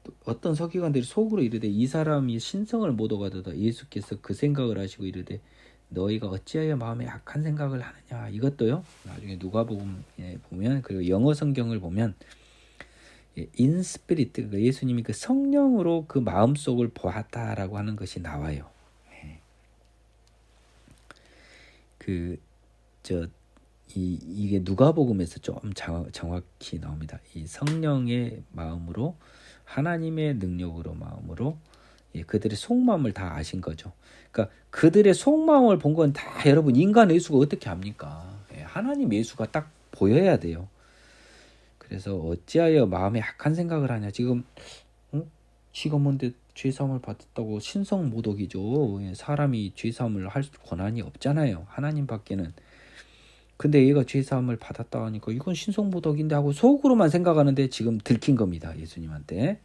또 어떤 서기관들이 속으로 이르되 이 사람이 신성을 못 얻어가도다. 예수께서 그 생각을 하시고 이르되 너희가 어찌하여 마음에 악한 생각을 하느냐. 이것도요 나중에 누가복음에 보면, 그리고 영어 성경을 보면 in spirit, 그러니까 예수님이 그 성령으로 그 마음속을 보았다라고 하는 것이 나와요. 이게 누가복음에서 좀 정확히 나옵니다. 이 성령의 마음으로, 하나님의 능력으로 마음으로 그들의 속마음을 다 아신 거죠. 그러니까 그들의 속마음을 본 건 다 여러분 인간 예수가 어떻게 합니까? 하나님 예수가 딱 보여야 돼요. 그래서 어찌하여 마음에 악한 생각을 하냐. 지금 지가 뭔데 죄사함을 받았다고 신성모독이죠. 사람이 죄사함을 할 권한이 없잖아요. 하나님밖에는. 근데 얘가 죄사함을 받았다 하니까 이건 신성모독인데 하고 속으로만 생각하는데 지금 들킨 겁니다. 예수님한테.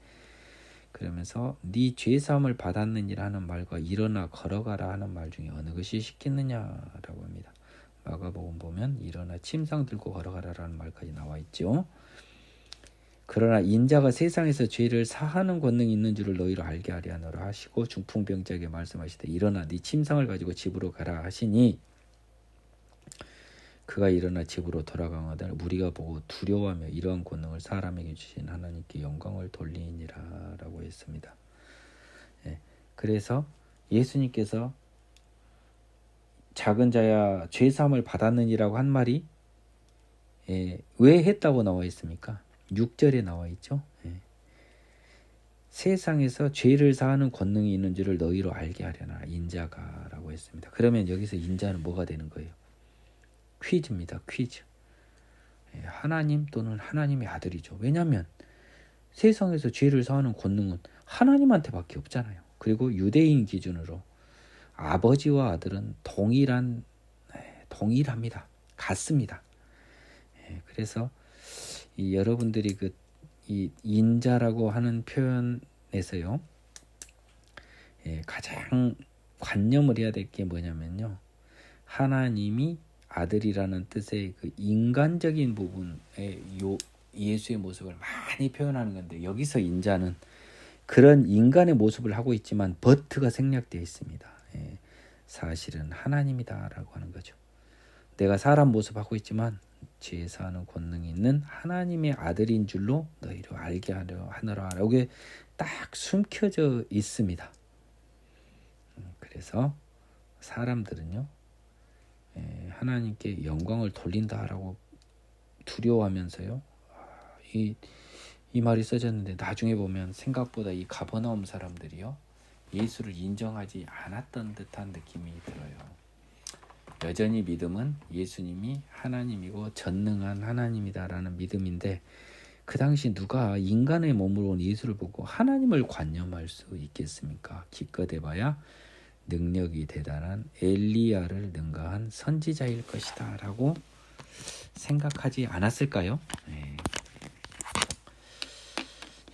그러면서 네 죄사함을 받았느니라 하는 말과 일어나 걸어가라 하는 말 중에 어느 것이 쉽겠느냐라고 합니다. 마가복음 보면 일어나 침상 들고 걸어가라라는 말까지 나와 있죠. 그러나 인자가 세상에서 죄를 사하는 권능이 있는 줄을 너희로 알게 하려 하노라 하시고 중풍병자에게 말씀하시되 일어나 네 침상을 가지고 집으로 가라 하시니 그가 일어나 집으로 돌아가거든 우리가 보고 두려워하며 이러한 권능을 사람에게 주신 하나님께 영광을 돌리니라 라고 했습니다. 그래서 예수님께서 작은 자야 죄사함을 받았느니라고 한 말이 왜 했다고 나와 있습니까? 6절에 나와 있죠. 세상에서 죄를 사하는 권능이 있는 줄을 너희로 알게 하려나 인자가 라고 했습니다. 그러면 여기서 인자는 뭐가 되는 거예요? 퀴즈입니다. 퀴즈. 하나님 또는 하나님의 아들이죠. 왜냐하면 세상에서 죄를 사하는 권능은 하나님한테밖에 없잖아요. 그리고 유대인 기준으로 아버지와 아들은 동일합니다. 같습니다. 그래서 여러분들이 이 인자라고 하는 표현에서요, 가장 관념을 해야 될 게 뭐냐면요, 하나님이 아들이라는 뜻의 그 인간적인 부분의 예수의 모습을 많이 표현하는 건데, 여기서 인자는 그런 인간의 모습을 하고 있지만 버트가 생략되어 있습니다. 사실은 하나님이다라고 하는 거죠. 내가 사람 모습하고 있지만 죄 사하는 권능이 있는 하나님의 아들인 줄로 너희로 알게 하노라. 여기에 딱 숨겨져 있습니다. 그래서 사람들은요, 하나님께 영광을 돌린다라고 두려워하면서요, 이 말이 써졌는데 나중에 보면 생각보다 이 가버나움 사람들이요, 예수를 인정하지 않았던 듯한 느낌이 들어요. 여전히 믿음은 예수님이 하나님이고 전능한 하나님이다라는 믿음인데, 그 당시 누가 인간의 몸으로 온 예수를 보고 하나님을 관념할 수 있겠습니까? 기껏 해봐야 능력이 대단한 엘리야를 능가한 선지자일 것이다 라고 생각하지 않았을까요? 네.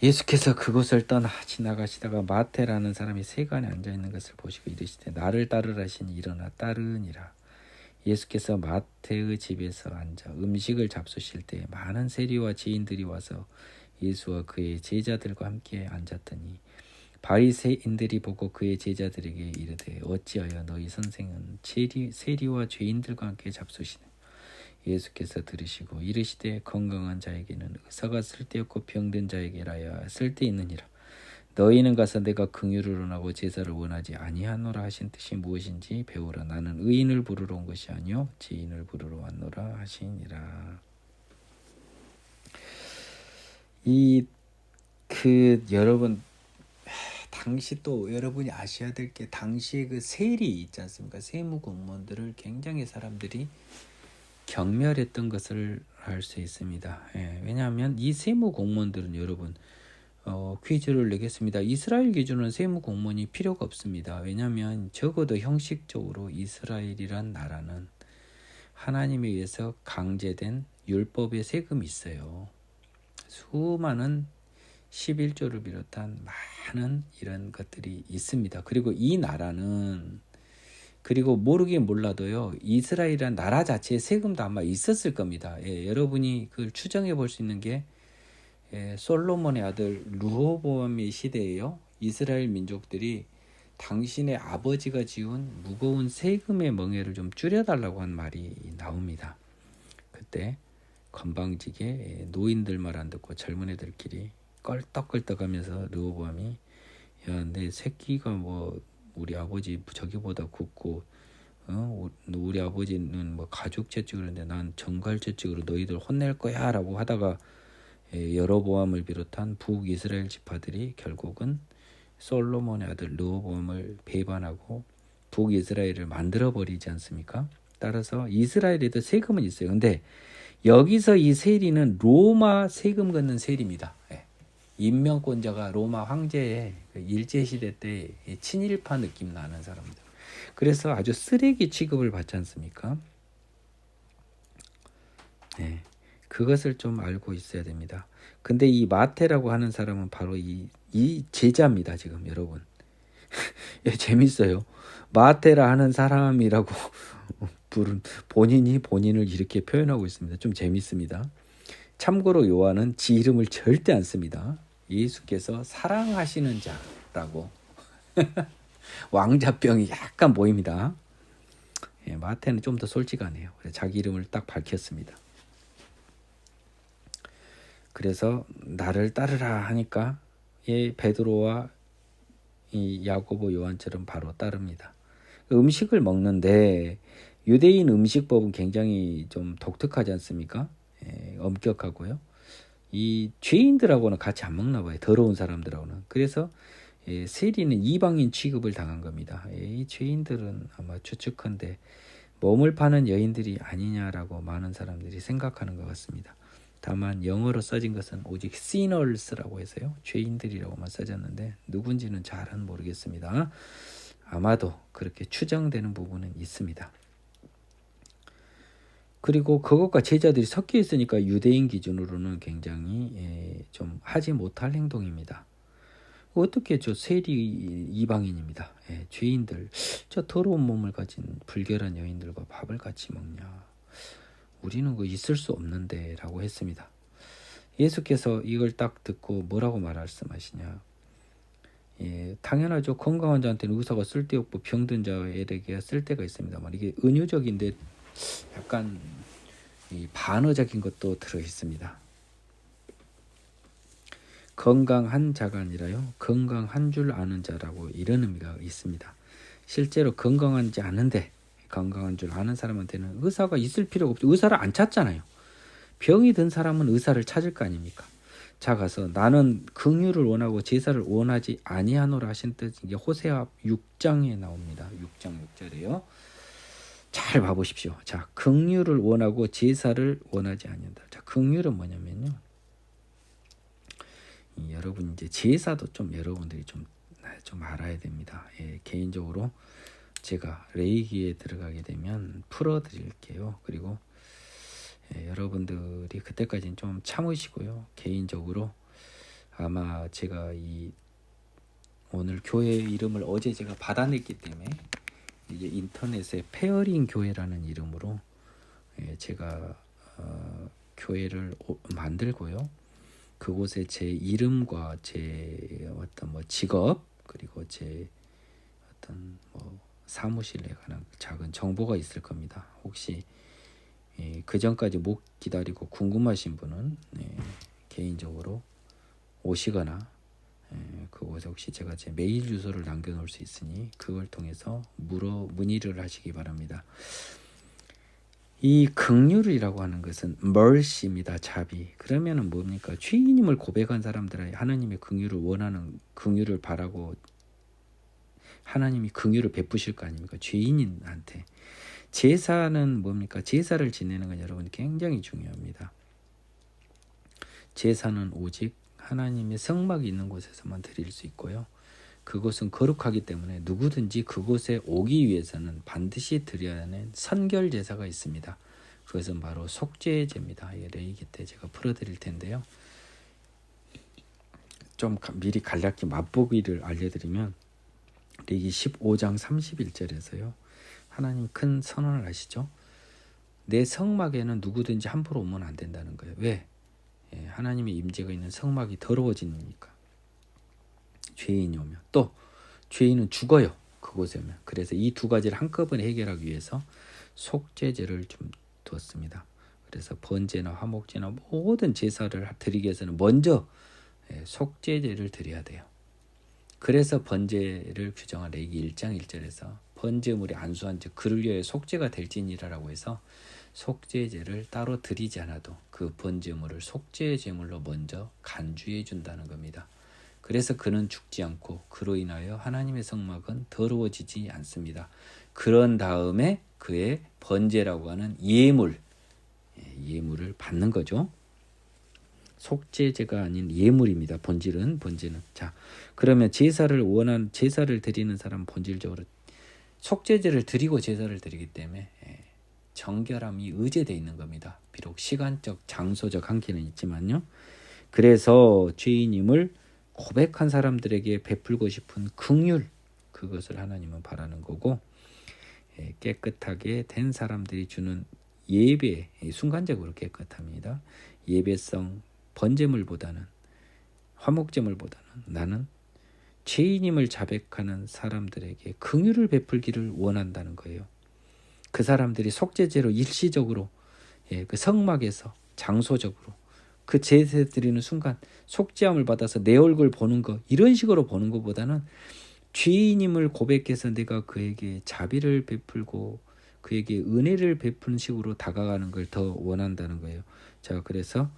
예수께서 그곳을 떠나 지나가시다가 마태라는 사람이 세간에 앉아있는 것을 보시고 이르시되 나를 따르라시니 일어나 따르니라. 예수께서 마태의 집에서 앉아 음식을 잡수실 때 많은 세리와 지인들이 와서 예수와 그의 제자들과 함께 앉았더니 바리새인들이 보고 그의 제자들에게 이르되 어찌하여 너희 선생은 세리와 죄인들과 함께 잡수시네. 예수께서 들으시고 이르시되 건강한 자에게는 의사가 쓸데없고 병든 자에게라야 쓸데있느니라. 너희는 가서 내가 긍휼을 원하고 제사를 원하지 아니하노라 하신 뜻이 무엇인지 배우라. 나는 의인을 부르러 온 것이 아니요 죄인을 부르러 왔노라 하시니라. 여러분, 당시 또 여러분이 아셔야 될 게, 당시에 그 세리 있지 않습니까? 세무 공무원들을 굉장히 사람들이 경멸했던 것을 알 수 있습니다. 왜냐하면 이 세무 공무원들은 여러분, 퀴즈를 내겠습니다. 이스라엘 기준은 세무 공무원이 필요가 없습니다. 왜냐하면 적어도 형식적으로 이스라엘이란 나라는 하나님에 의해서 강제된 율법의 세금이 있어요. 수많은 11조를 비롯한 많은 이런 것들이 있습니다. 그리고 이 나라는, 그리고 모르긴 몰라도요, 이스라엘이란 나라 자체에 세금도 아마 있었을 겁니다. 여러분이 그걸 추정해 볼 수 있는 게, 솔로몬의 아들 르호보암의 시대에요, 이스라엘 민족들이 당신의 아버지가 지은 무거운 세금의 멍에를 좀 줄여달라고 한 말이 나옵니다. 그때 건방지게 노인들 말 안 듣고 젊은 애들끼리 껄떡껄떡하면서 르호보암이, 야, 내 새끼가 뭐 우리 아버지 저기보다 굵고, 우리 아버지는 뭐 가죽 채찍을 하는데 난 정갈 채찍으로 너희들 혼낼 거야 라고 하다가, 여로보암을 비롯한 북이스라엘 지파들이 결국은 솔로몬의 아들 르호보암을 배반하고 북이스라엘을 만들어버리지 않습니까? 따라서 이스라엘에도 세금은 있어요. 근데 여기서 이 세리는 로마 세금 걷는 세리입니다. 임명권자가 로마 황제의 일제시대 때 친일파 느낌 나는 사람들. 그래서 아주 쓰레기 취급을 받지 않습니까? 그것을 좀 알고 있어야 됩니다. 근데 이 마태라고 하는 사람은 바로 이 제자입니다. 지금 여러분. 재밌어요. 마태라 하는 사람이라고 본인이 본인을 이렇게 표현하고 있습니다. 좀 재밌습니다. 참고로 요한은 지 이름을 절대 안 씁니다. 예수께서 사랑하시는 자라고. 왕자병이 약간 보입니다. 마태는 좀 더 솔직하네요. 자기 이름을 딱 밝혔습니다. 그래서 나를 따르라 하니까 베드로와 이 야고보 요한처럼 바로 따릅니다. 음식을 먹는데 유대인 음식법은 굉장히 좀 독특하지 않습니까? 엄격하고요. 이 죄인들하고는 같이 안 먹나 봐요. 더러운 사람들하고는. 그래서 세리는 이방인 취급을 당한 겁니다. 이 죄인들은 아마 추측컨대 몸을 파는 여인들이 아니냐라고 많은 사람들이 생각하는 것 같습니다. 다만 영어로 써진 것은 오직 sinners라고 해서요, 죄인들이라고만 써졌는데 누군지는 잘은 모르겠습니다. 아마도 그렇게 추정되는 부분은 있습니다. 그리고 그것과 제자들이 섞여 있으니까 유대인 기준으로는 굉장히 좀 하지 못할 행동입니다. 어떻게 저 세리 이방인입니다. 죄인들, 저 더러운 몸을 가진 불결한 여인들과 밥을 같이 먹냐. 우리는 그 있을 수 없는데 라고 했습니다. 예수께서 이걸 딱 듣고 뭐라고 말씀하시냐. 당연하죠. 건강한 자한테는 의사가 쓸데없고 병든 자에게 쓸데가 있습니다만, 이게 은유적인데 약간 반어적인 것도 들어있습니다. 건강한 자가 아니라요, 건강한 줄 아는 자라고 이런 의미가 있습니다. 실제로 건강하지 않은데 건강한 줄 아는 사람한테는 의사가 있을 필요가 없죠. 의사를 안 찾잖아요. 병이 든 사람은 의사를 찾을 거 아닙니까? 자 가서 나는 긍휼을 원하고 제사를 원하지 아니하노라 하신 뜻 이게 호세아 6장에 나옵니다. 6장 6절이에요. 잘 봐보십시오. 자, 긍휼을 원하고 제사를 원하지 아니한다. 자, 긍휼은 뭐냐면요. 여러분 이제 제사도 좀 여러분들이 좀 알아야 됩니다. 예, 개인적으로 제가 레이기에 들어가게 되면 풀어드릴게요. 그리고 여러분들이 그때까지는 좀 참으시고요. 개인적으로 아마 제가 오늘 교회 이름을 어제 제가 받아냈기 때문에 이제 인터넷에 페어링 교회라는 이름으로 제가 교회를 만들고요. 그곳에 제 이름과 제 어떤 직업 그리고 제 어떤 사무실에 관한 작은 정보가 있을 겁니다. 혹시 그 전까지 못 기다리고 궁금하신 분은 개인적으로 오시거나 그곳에 혹시 제가 제 메일 주소를 남겨놓을 수 있으니 그걸 통해서 문의를 하시기 바랍니다. 이 긍휼이라고 하는 것은 mercy입니다. 자비. 그러면은 뭡니까? 죄인임을 고백한 사람들은 하나님의 긍휼을 원하는 긍휼을 바라고 하나님이 긍휼을 베푸실 거 아닙니까? 죄인한테. 제사는 뭡니까? 제사를 지내는 건 여러분 굉장히 중요합니다. 제사는 오직 하나님의 성막이 있는 곳에서만 드릴 수 있고요. 그곳은 거룩하기 때문에 누구든지 그곳에 오기 위해서는 반드시 드려야 하는 선결 제사가 있습니다. 그것은 바로 속죄제입니다. 레이기 때 제가 풀어드릴 텐데요. 좀 미리 간략히 맛보기를 알려드리면 레이기 15장 31절에서요. 하나님 큰 선언을 하시죠. 내 성막에는 누구든지 함부로 오면 안 된다는 거예요. 왜? 하나님의 임재가 있는 성막이 더러워지니까. 죄인이 오면 또 죄인은 죽어요. 그곳에 오면. 그래서 이 두 가지를 한꺼번에 해결하기 위해서 속죄제를 좀 두었습니다. 그래서 번제나 화목제나 모든 제사를 드리기 위해서는 먼저 속죄제를 드려야 돼요. 그래서 번제를 규정한 레위기 1장 1절에서 번제물이 안수한 즉 그를 위하여 속죄가 될지니라라고 해서 속죄제를 따로 드리지 않아도 그 번제물을 속죄 제물로 먼저 간주해 준다는 겁니다. 그래서 그는 죽지 않고 그로 인하여 하나님의 성막은 더러워지지 않습니다. 그런 다음에 그의 번제라고 하는 예물을 받는 거죠. 속죄제가 아닌 예물입니다. 번제는. 자, 그러면 제사를 드리는 사람은 본질적으로 속죄제를 드리고 제사를 드리기 때문에 정결함이 의제되어 있는 겁니다. 비록 시간적, 장소적 한계는 있지만요. 그래서 죄인임을 고백한 사람들에게 베풀고 싶은 긍휼, 그것을 하나님은 바라는 거고, 깨끗하게 된 사람들이 주는 예배, 순간적으로 깨끗합니다. 예배성 번제물보다는, 화목제물보다는 나는 죄인임을 자백하는 사람들에게 긍휼을 베풀기를 원한다는 거예요. 그 사람들이 속죄제로 일시적으로 그 성막에서 장소적으로 그 제사 드리는 순간 속죄함을 받아서 내 얼굴 보는 거, 이런 식으로 보는 것보다는 죄인임을 고백해서 내가 그에게 자비를 베풀고 그에게 은혜를 베푸는 식으로 다가가는 걸 더 원한다는 거예요. 자, 그래서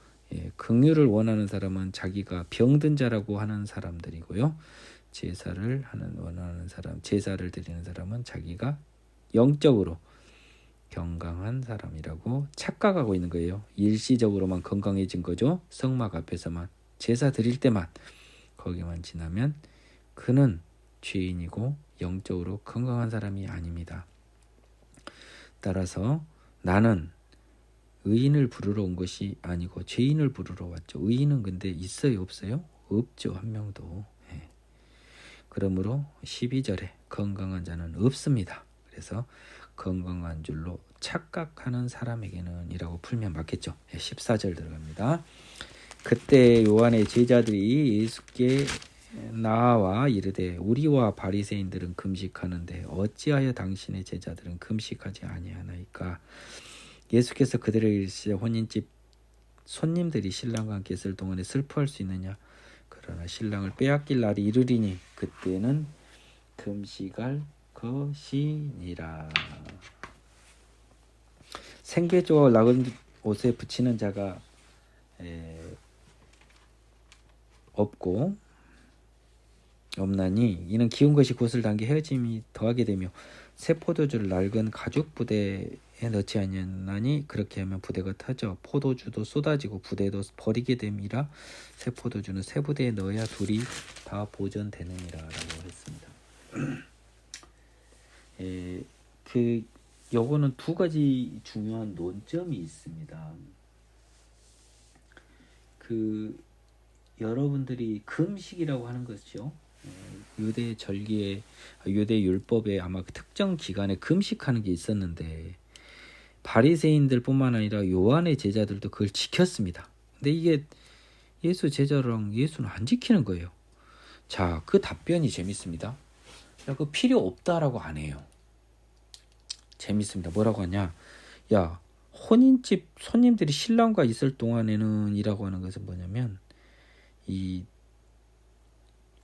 긍휼을 원하는 사람은 자기가 병든 자라고 하는 사람들이고요. 제사를 원하는 사람, 제사를 드리는 사람은 자기가 영적으로 건강한 사람이라고 착각하고 있는 거예요. 일시적으로만 건강해진 거죠. 성막 앞에서만 제사 드릴 때만 거기만 지나면 그는 죄인이고 영적으로 건강한 사람이 아닙니다. 따라서 나는 의인을 부르러 온 것이 아니고 죄인을 부르러 왔죠. 의인은 근데 있어요, 없어요? 없죠, 한 명도. 그러므로 12절에 건강한 자는 없습니다. 그래서 건강한 줄로 착각하는 사람에게는 이라고 풀면 맞겠죠. 14절 들어갑니다. 그때 요한의 제자들이 예수께 나와 이르되 우리와 바리새인들은 금식하는데 어찌하여 당신의 제자들은 금식하지 아니하나이까. 예수께서 그들에게 이르시되 혼인집 손님들이 신랑과 함께 있을 동안에 슬퍼할 수 있느냐. 그러나 신랑을 빼앗길 날이 이르리니 그때는 금식할 것이니라. 생배조와 낡은 옷에 붙이는 자가 없나니 이는 기운 것이 곧을 당겨 헤어짐이 더하게 되며 새 포도주를 낡은 가죽 부대에 넣지 아니하나니 그렇게 하면 부대가 타져 포도주도 쏟아지고 부대도 버리게 됨이라 새 포도주는 새 부대에 넣어야 둘이 다 보존되느니라 라고 했습니다. 요거는 두 가지 중요한 논점이 있습니다. 여러분들이 금식이라고 하는 것이죠. 유대 절기에 유대 율법에 아마 특정 기간에 금식하는 게 있었는데 바리새인들뿐만 아니라 요한의 제자들도 그걸 지켰습니다. 근데 이게 예수 제자랑 예수는 안 지키는 거예요. 자, 그 답변이 재밌습니다. 그 필요 없다라고 안 해요. 재밌습니다. 뭐라고 하냐? 야, 혼인집 손님들이 신랑과 있을 동안에는 이라고 하는 것은 뭐냐면 이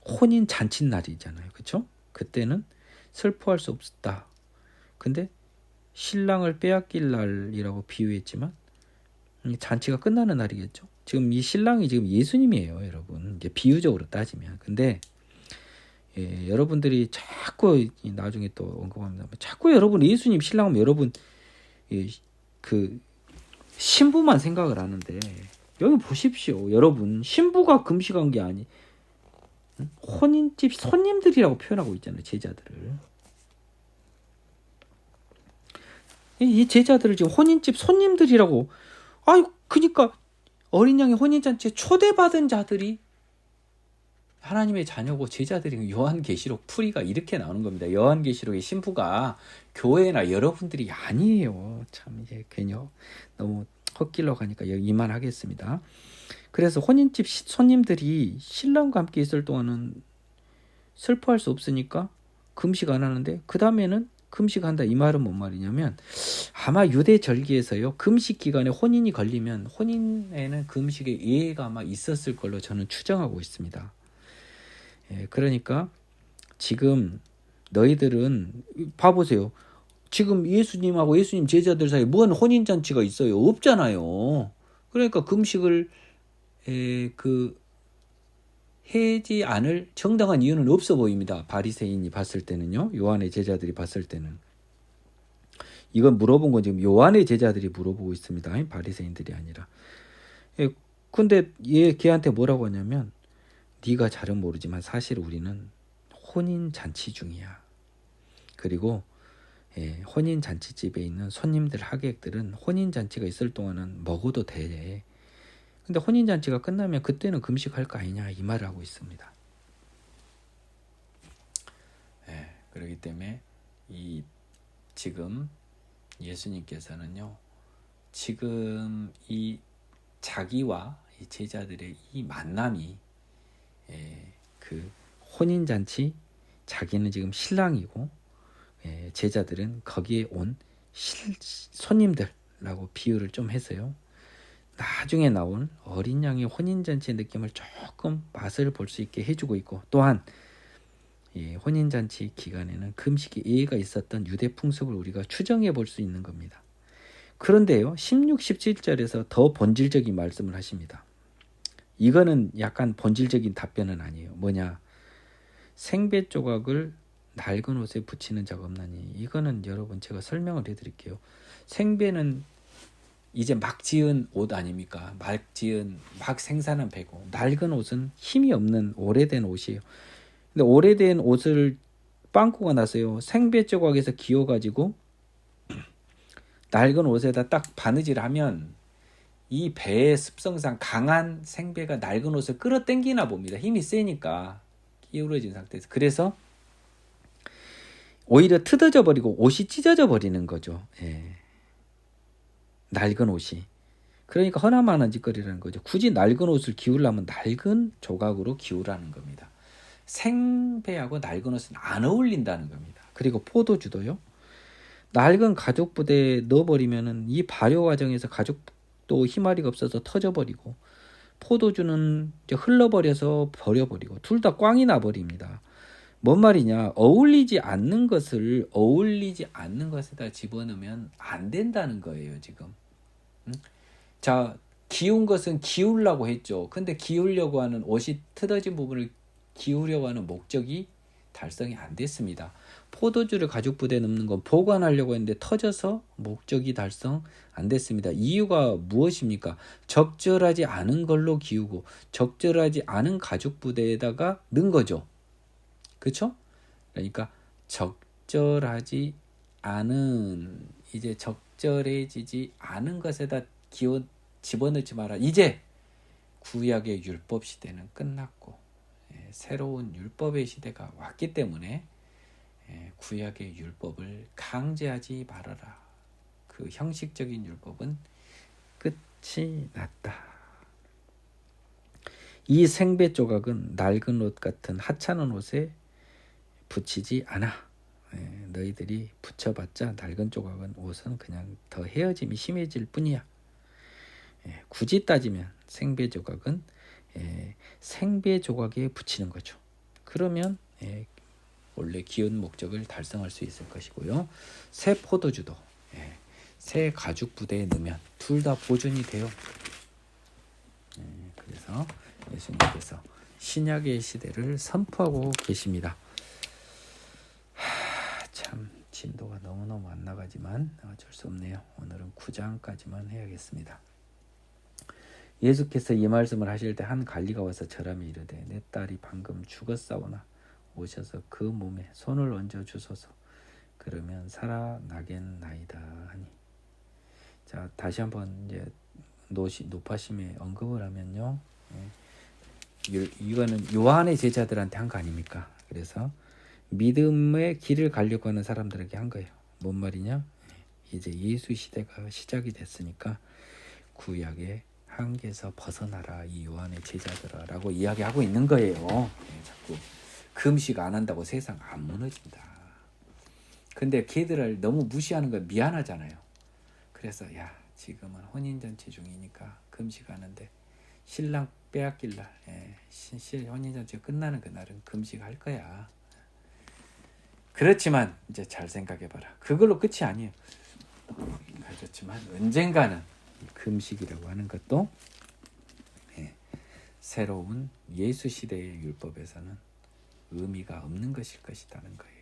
혼인 잔칫날이잖아요. 그렇죠? 그때는 슬퍼할 수 없다. 근데 신랑을 빼앗길 날이라고 비유했지만 잔치가 끝나는 날이겠죠. 지금 이 신랑이 지금 예수님이에요, 여러분. 이게 비유적으로 따지면. 근데 여러분들이 자꾸 나중에 또 언급합니다. 자꾸 여러분 예수님 신랑하면 여러분 그 신부만 생각을 하는데 여기 보십시오. 여러분 신부가 금식한 게 아니 혼인집 손님들이라고 표현하고 있잖아요. 제자들을. 이 제자들을 지금 혼인집 손님들이라고 그러니까 어린 양의 혼인잔치에 초대받은 자들이 하나님의 자녀고 제자들이 요한계시록 풀이가 이렇게 나오는 겁니다. 요한계시록의 신부가 교회나 여러분들이 아니에요. 참 이제 괜히 너무 헛길러 가니까 이만하겠습니다. 그래서 혼인집 손님들이 신랑과 함께 있을 동안은 슬퍼할 수 없으니까 금식 안 하는데 그 다음에는 금식한다. 이 말은 뭔 말이냐면 아마 유대 절기에서요. 금식 기간에 혼인이 걸리면 혼인에는 금식의 예외가 아마 있었을 걸로 저는 추정하고 있습니다. 그러니까 지금 너희들은 봐보세요. 지금 예수님하고 예수님 제자들 사이에 뭔 혼인잔치가 있어요? 없잖아요. 그러니까 금식을 해지 않을 정당한 이유는 없어 보입니다. 바리새인이 봤을 때는요. 요한의 제자들이 봤을 때는. 이건 물어본 건 지금 요한의 제자들이 물어보고 있습니다. 바리새인들이 아니라. 근데 걔한테 뭐라고 하냐면 네가 잘은 모르지만 사실 우리는 혼인잔치 중이야. 그리고 혼인잔치집에 있는 손님들 하객들은 혼인잔치가 있을 동안은 먹어도 돼. 근데 혼인잔치가 끝나면 그때는 금식할 거 아니냐 이 말을 하고 있습니다. 그렇기 때문에 지금 예수님께서는요. 지금 이 자기와 이 제자들의 이 만남이 그 혼인잔치 자기는 지금 신랑이고 제자들은 거기에 온 손님들라고 비유를 좀 해서요. 나중에 나온 어린 양의 혼인잔치의 느낌을 조금 맛을 볼 수 있게 해주고 있고 또한 혼인잔치 기간에는 금식의 예의가 있었던 유대 풍습을 우리가 추정해 볼 수 있는 겁니다. 그런데요. 16, 17절에서 더 본질적인 말씀을 하십니다. 이거는 약간 본질적인 답변은 아니에요. 뭐냐? 생배 조각을 낡은 옷에 붙이는 자가 없나니 이거는 여러분 제가 설명을 해드릴게요. 생배는 이제 막 지은 옷 아닙니까? 막 생산한 배고 낡은 옷은 힘이 없는 오래된 옷이에요. 근데 오래된 옷을 빵꾸가 나서요. 생배 조각에서 기어가지고 낡은 옷에다 딱 바느질을 하면 이 배의 습성상 강한 생배가 낡은 옷을 끌어당기나 봅니다. 힘이 세니까 기울어진 상태에서. 그래서 오히려 트어져 버리고 옷이 찢어져 버리는 거죠. 낡은 옷이. 그러니까 허나만한 짓거리라는 거죠. 굳이 낡은 옷을 기우려면 낡은 조각으로 기우라는 겁니다. 생배하고 낡은 옷은 안 어울린다는 겁니다. 그리고 포도주도요. 낡은 가죽 부대에 넣어버리면은 이 발효 과정에서 가죽도 희마리가 없어서 터져버리고 포도주는 이제 흘러버려서 버려버리고 둘 다 꽝이 나버립니다. 뭔 말이냐? 어울리지 않는 것에다 집어넣으면 안 된다는 거예요, 지금. 자, 기운 것은 기우려고 했죠. 근데 기우려고 하는 옷이 틀어진 부분을 기우려고 하는 목적이 달성이 안 됐습니다. 포도주를 가죽 부대에 넣는 건 보관하려고 했는데 터져서 목적이 달성 안 됐습니다. 이유가 무엇입니까? 적절하지 않은 걸로 기우고 적절하지 않은 가죽 부대에다가 넣은 거죠. 그렇죠? 그러니까 적절하지 않은, 이제 적절해지지 않은 것에다 집어넣지 마라. 이제 구약의 율법 시대는 끝났고 새로운 율법의 시대가 왔기 때문에 구약의 율법을 강제하지 말아라. 그 형식적인 율법은 끝이 났다. 이 생배 조각은 낡은 옷 같은 하찮은 옷에 붙이지 않아. 너희들이 붙여봤자 낡은 조각은 옷은 그냥 더 헤어짐이 심해질 뿐이야. 굳이 따지면 생배 조각은 생배 조각에 붙이는 거죠. 그러면 원래 기운 목적을 달성할 수 있을 것이고요. 새 포도주도 새 가죽 부대에 넣으면 둘 다 보존이 돼요. 그래서 예수님께서 신약의 시대를 선포하고 계십니다. 참 진도가 너무너무 안 나가지만 어쩔 수 없네요. 오늘은 9장까지만 해야겠습니다. 예수께서 이 말씀을 하실 때 한 관리가 와서 절하며 이르되 내 딸이 방금 죽었사오나 오셔서 그 몸에 손을 얹어 주소서. 그러면 살아나겠나이다 하니. 자, 다시 한번 이제 노파심에 언급을 하면요. 이거는 요한의 제자들한테 한 거 아닙니까? 그래서 믿음의 길을 가려고 하는 사람들에게 한 거예요. 뭔 말이냐? 이제 예수 시대가 시작이 됐으니까 구약의 한계에서 벗어나라 이 요한의 제자들아라고 이야기하고 있는 거예요. 자꾸 금식 안 한다고 세상 안 무너진다. 근데 걔들을 너무 무시하는 거 미안하잖아요. 그래서 야, 지금은 혼인잔치 중이니까 금식하는데 신랑 빼앗길 날, 혼인잔치가 끝나는 그날은 금식할 거야. 그렇지만 이제 잘 생각해봐라. 그걸로 끝이 아니에요. 그렇지만 언젠가는 금식이라고 하는 것도 새로운 예수 시대의 율법에서는 의미가 없는 것일 것이라는 거예요.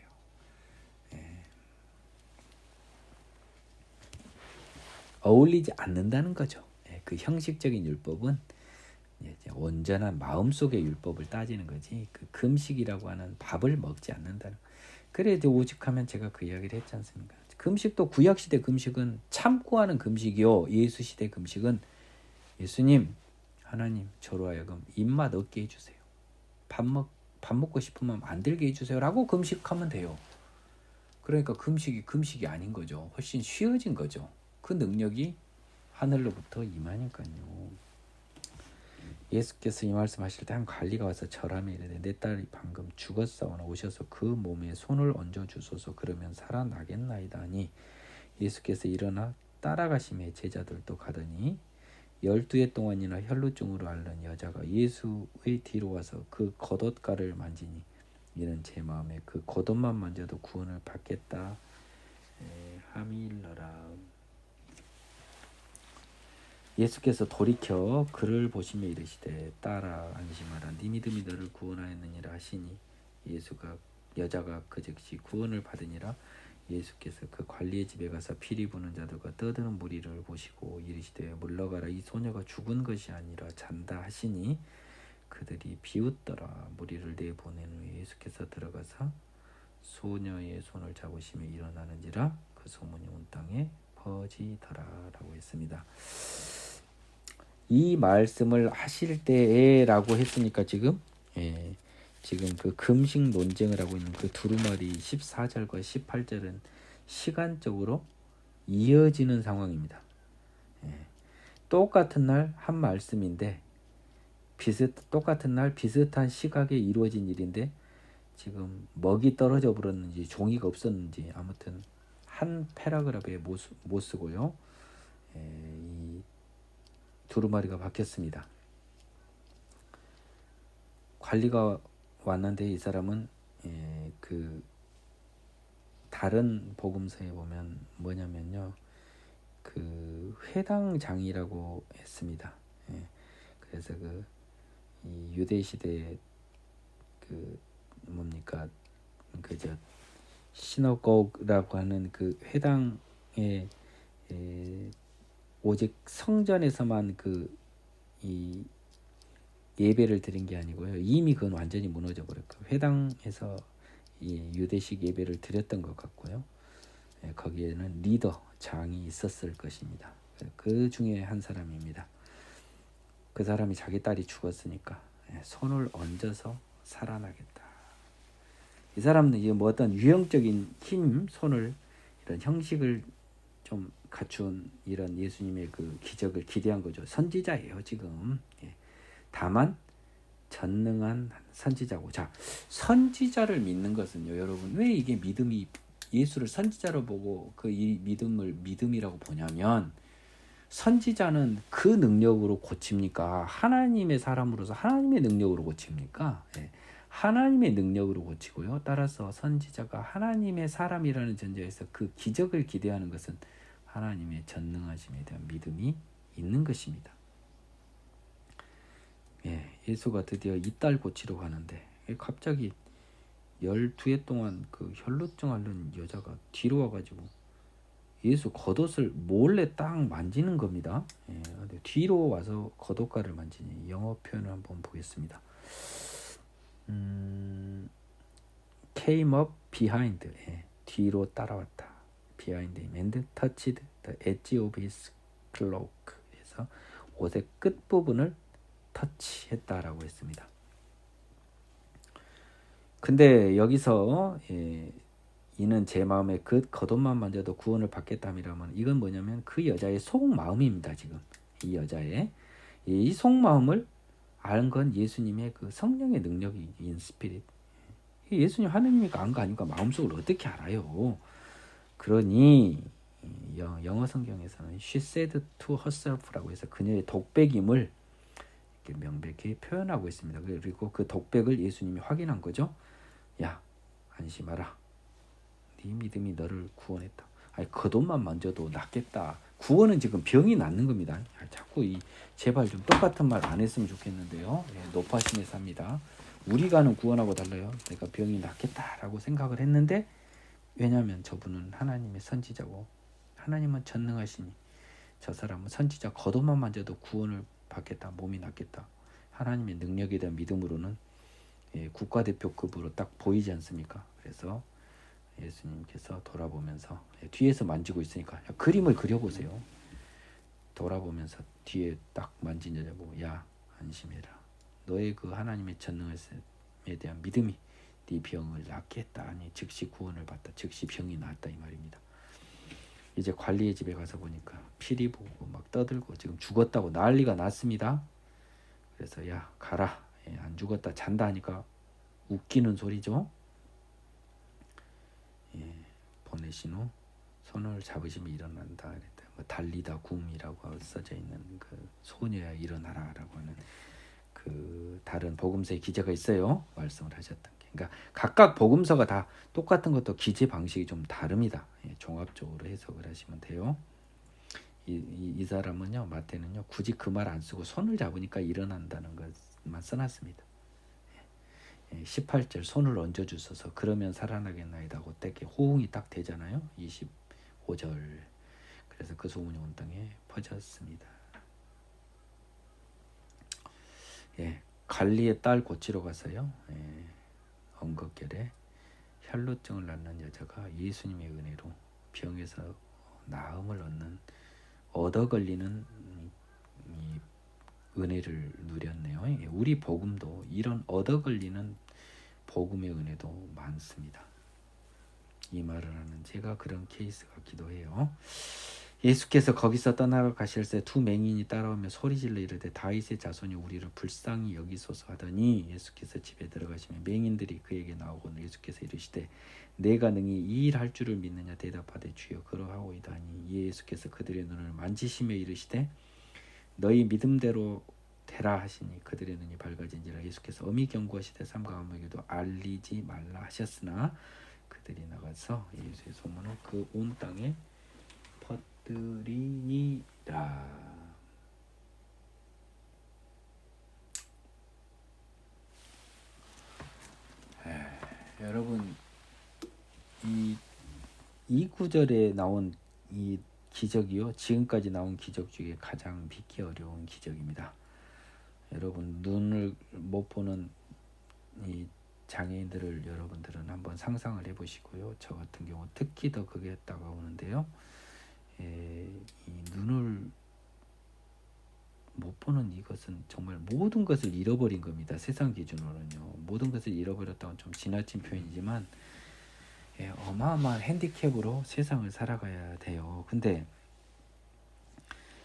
어울리지 않는다는 거죠. 그 형식적인 율법은 이제 온전한 마음속의 율법을 따지는 거지 그 금식이라고 하는 밥을 먹지 않는다는. 그래 이제 오죽하면 제가 그 이야기를 했지 않습니까? 금식도 구약시대 금식은 참고 하는 금식이요. 예수시대 금식은 예수님 하나님 저로 하여금 입맛 없게 해주세요. 밥 먹고 싶으면 안 들게 해주세요 라고 금식하면 돼요. 그러니까 금식이 아닌 거죠. 훨씬 쉬워진 거죠. 그 능력이 하늘로부터 임하니까요. 예수께서 이 말씀하실 때 한 관리가 와서 절하며 이르되 내 딸이 방금 죽었사오나 오셔서 그 몸에 손을 얹어 주소서. 그러면 살아나겠나이다 하니 예수께서 일어나 따라가시매 제자들도 가더니 12해 동안이나 혈루증으로 앓는 여자가 예수의 뒤로 와서 그 겉옷가를 만지니 이는 제 마음에 그 겉옷만 만져도 구원을 받겠다 함이일러라. 예수께서 돌이켜 그를 보시며 이르시되 딸아 안심하라 네 믿음이 너를 구원하였느니라 하시니 여자가 그 즉시 구원을 받으니라. 예수께서 그 관리의 집에 가서 피리 부는 자들과 떠드는 무리를 보시고 이르시되 물러가라 이 소녀가 죽은 것이 아니라 잔다 하시니 그들이 비웃더라. 무리를 내보낸 후에 예수께서 들어가서 소녀의 손을 잡으시며 일어나는지라 그 소문이 온 땅에 퍼지더라라고 했습니다. 이 말씀을 하실 때에라고 했으니까 지금 그 금식 논쟁을 하고 있는 그 두루마리 14절과 18절은 시간적으로 이어지는 상황입니다. 똑같은 날 한 말씀인데 똑같은 날 비슷한 시각에 이루어진 일인데 지금 먹이 떨어져 버렸는지 종이가 없었는지 아무튼 한 패러그래프에 못 쓰고요. 이 두루마리가 바뀌었습니다. 관리가 왔는데 이 사람은 그 다른 복음서에 보면 뭐냐면요, 그 회당장이라고 했습니다. 예. 그래서 이 유대 시대 뭡니까 그저 시너고그라고 하는 그 회당에 오직 성전에서만 이 예배를 드린 게 아니고요. 이미 그건 완전히 무너져 버렸고 회당에서 이 유대식 예배를 드렸던 것 같고요. 거기에는 리더 장이 있었을 것입니다. 그 중에 한 사람입니다. 그 사람이 자기 딸이 죽었으니까 손을 얹어서 살아나겠다. 이 사람은 이제 뭐 어떤 유형적인 힘, 손을 이런 형식을 좀 갖춘 이런 예수님의 그 기적을 기대한 거죠. 선지자예요 지금. 다만 전능한 선지자고. 자, 선지자를 믿는 것은요, 여러분 왜 이게 믿음이 예수를 선지자로 보고 이 믿음을 믿음이라고 보냐면 선지자는 그 능력으로 고칩니까? 하나님의 사람으로서 하나님의 능력으로 고칩니까? 하나님의 능력으로 고치고요. 따라서 선지자가 하나님의 사람이라는 전제에서 그 기적을 기대하는 것은 하나님의 전능하심에 대한 믿음이 있는 것입니다. 예수가 드디어 이 딸 고치러 가는데 갑자기 12해 동안 그 혈루증 앓는 여자가 뒤로 와가지고 예수 겉옷을 몰래 딱 만지는 겁니다. 뒤로 와서 겉옷가를 만지니 영어 표현을 한번 보겠습니다. came up behind, 뒤로 따라왔다. behind him and touched the edge of his cloak. 그래서 옷의 끝 부분을 터치했다라고 했습니다. 근데 여기서 이는 제 마음에 그 겉옷만 만져도 구원을 받겠다미라면 이건 뭐냐면 그 여자의 속마음입니다. 지금 이 여자의 이 속마음을 아는 건 예수님의 그 성령의 능력이 인스피릿. 예수님 하느님이니까 안 거 아니까 마음속을 어떻게 알아요? 그러니 영어 성경에서는 she said to herself라고 해서 그녀의 독백임을 이렇게 명백히 표현하고 있습니다. 그리고 그 독백을 예수님이 확인한 거죠. 야, 안심하라. 네 믿음이 너를 구원했다. 아니, 겉옷만 만져도 낫겠다. 구원은 지금 병이 낫는 겁니다. 자꾸 제발 좀 똑같은 말 안 했으면 좋겠는데요. 높아심에 삽니다. 우리가 하는 구원하고 달라요. 내가 병이 낫겠다라고 생각을 했는데 왜냐하면 저분은 하나님의 선지자고 하나님은 전능하시니 저 사람은 선지자 겉옷만 만져도 구원을 받겠다. 몸이 낫겠다. 하나님의 능력에 대한 믿음으로는 국가대표급으로 딱 보이지 않습니까? 그래서 예수님께서 돌아보면서 뒤에서 만지고 있으니까 그림을 그려보세요. 돌아보면서 뒤에 딱 만진 여자 보고 야 안심해라. 너의 그 하나님의 전능함에 대한 믿음이 네 병을 낫게 했다. 아니 즉시 구원을 받다. 즉시 병이 나았다 이 말입니다. 이제 관리의 집에 가서 보니까 피리 보고 막 떠들고 지금 죽었다고 난리가 났습니다. 그래서 야 가라. 안 죽었다 잔다 하니까 웃기는 소리죠. 보내신 후 손을 잡으시면 일어난다. 뭐 달리다 굼이라고 써져 있는 그 소녀야 일어나라라고 하는 그 다른 복음서의 기제가 있어요. 말씀을 하셨던 게. 그러니까 각각 복음서가 다 똑같은 것도 기제 방식이 좀 다릅니다. 종합적으로 해석을 하시면 돼요. 이 사람은요, 마태는요, 굳이 그 말 안 쓰고 손을 잡으니까 일어난다는 것만 써놨습니다. 18절 손을 얹어주소서 그러면 살아나겠나이다. 그때 호응이 딱 되잖아요. 25절. 그래서 그 소문이 온 땅에 퍼졌습니다. 갈리의 딸 고치러 가서요. 언급결에 혈루증을 낳는 여자가 예수님의 은혜로 병에서 나음을 얻어 걸리는 이 은혜를 누렸네요. 우리 복음도 이런 얻어 걸리는 복음의 은혜도 많습니다. 이 말을 하는 제가 그런 케이스 같기도 해요. 예수께서 거기서 떠나가실 때 두 맹인이 따라오며 소리질러 이르되 다윗의 자손이 우리를 불쌍히 여기소서 하더니 예수께서 집에 들어가시면 맹인들이 그에게 나오고는 예수께서 이르시되 내가 능히 이 일 할 줄을 믿느냐 대답하되 주여 그러하오이다 하니 예수께서 그들의 눈을 만지시며 이르시되 너희 믿음대로 되라 하시니 그들의 눈이 밝아진지라. 예수께서 엄히 경고하시되 삼가 아무에게도 알리지 말라 하셨으나 그들이 나가서 예수의 소문을 그 온 땅에 퍼뜨리니라. 여러분 이 구절에 나온 이 기적이요, 지금까지 나온 기적 중에 가장 믿기 어려운 기적입니다. 여러분 눈을 못 보는 이 장애인들을 여러분들은 한번 상상을 해보시고요. 저 같은 경우 특히 더 그게 다가오는데요. 이 눈을 못 보는 이것은 정말 모든 것을 잃어버린 겁니다. 세상 기준으로는요. 모든 것을 잃어버렸다고 좀 지나친 표현이지만 어마어마한 핸디캡으로 세상을 살아가야 돼요. 근데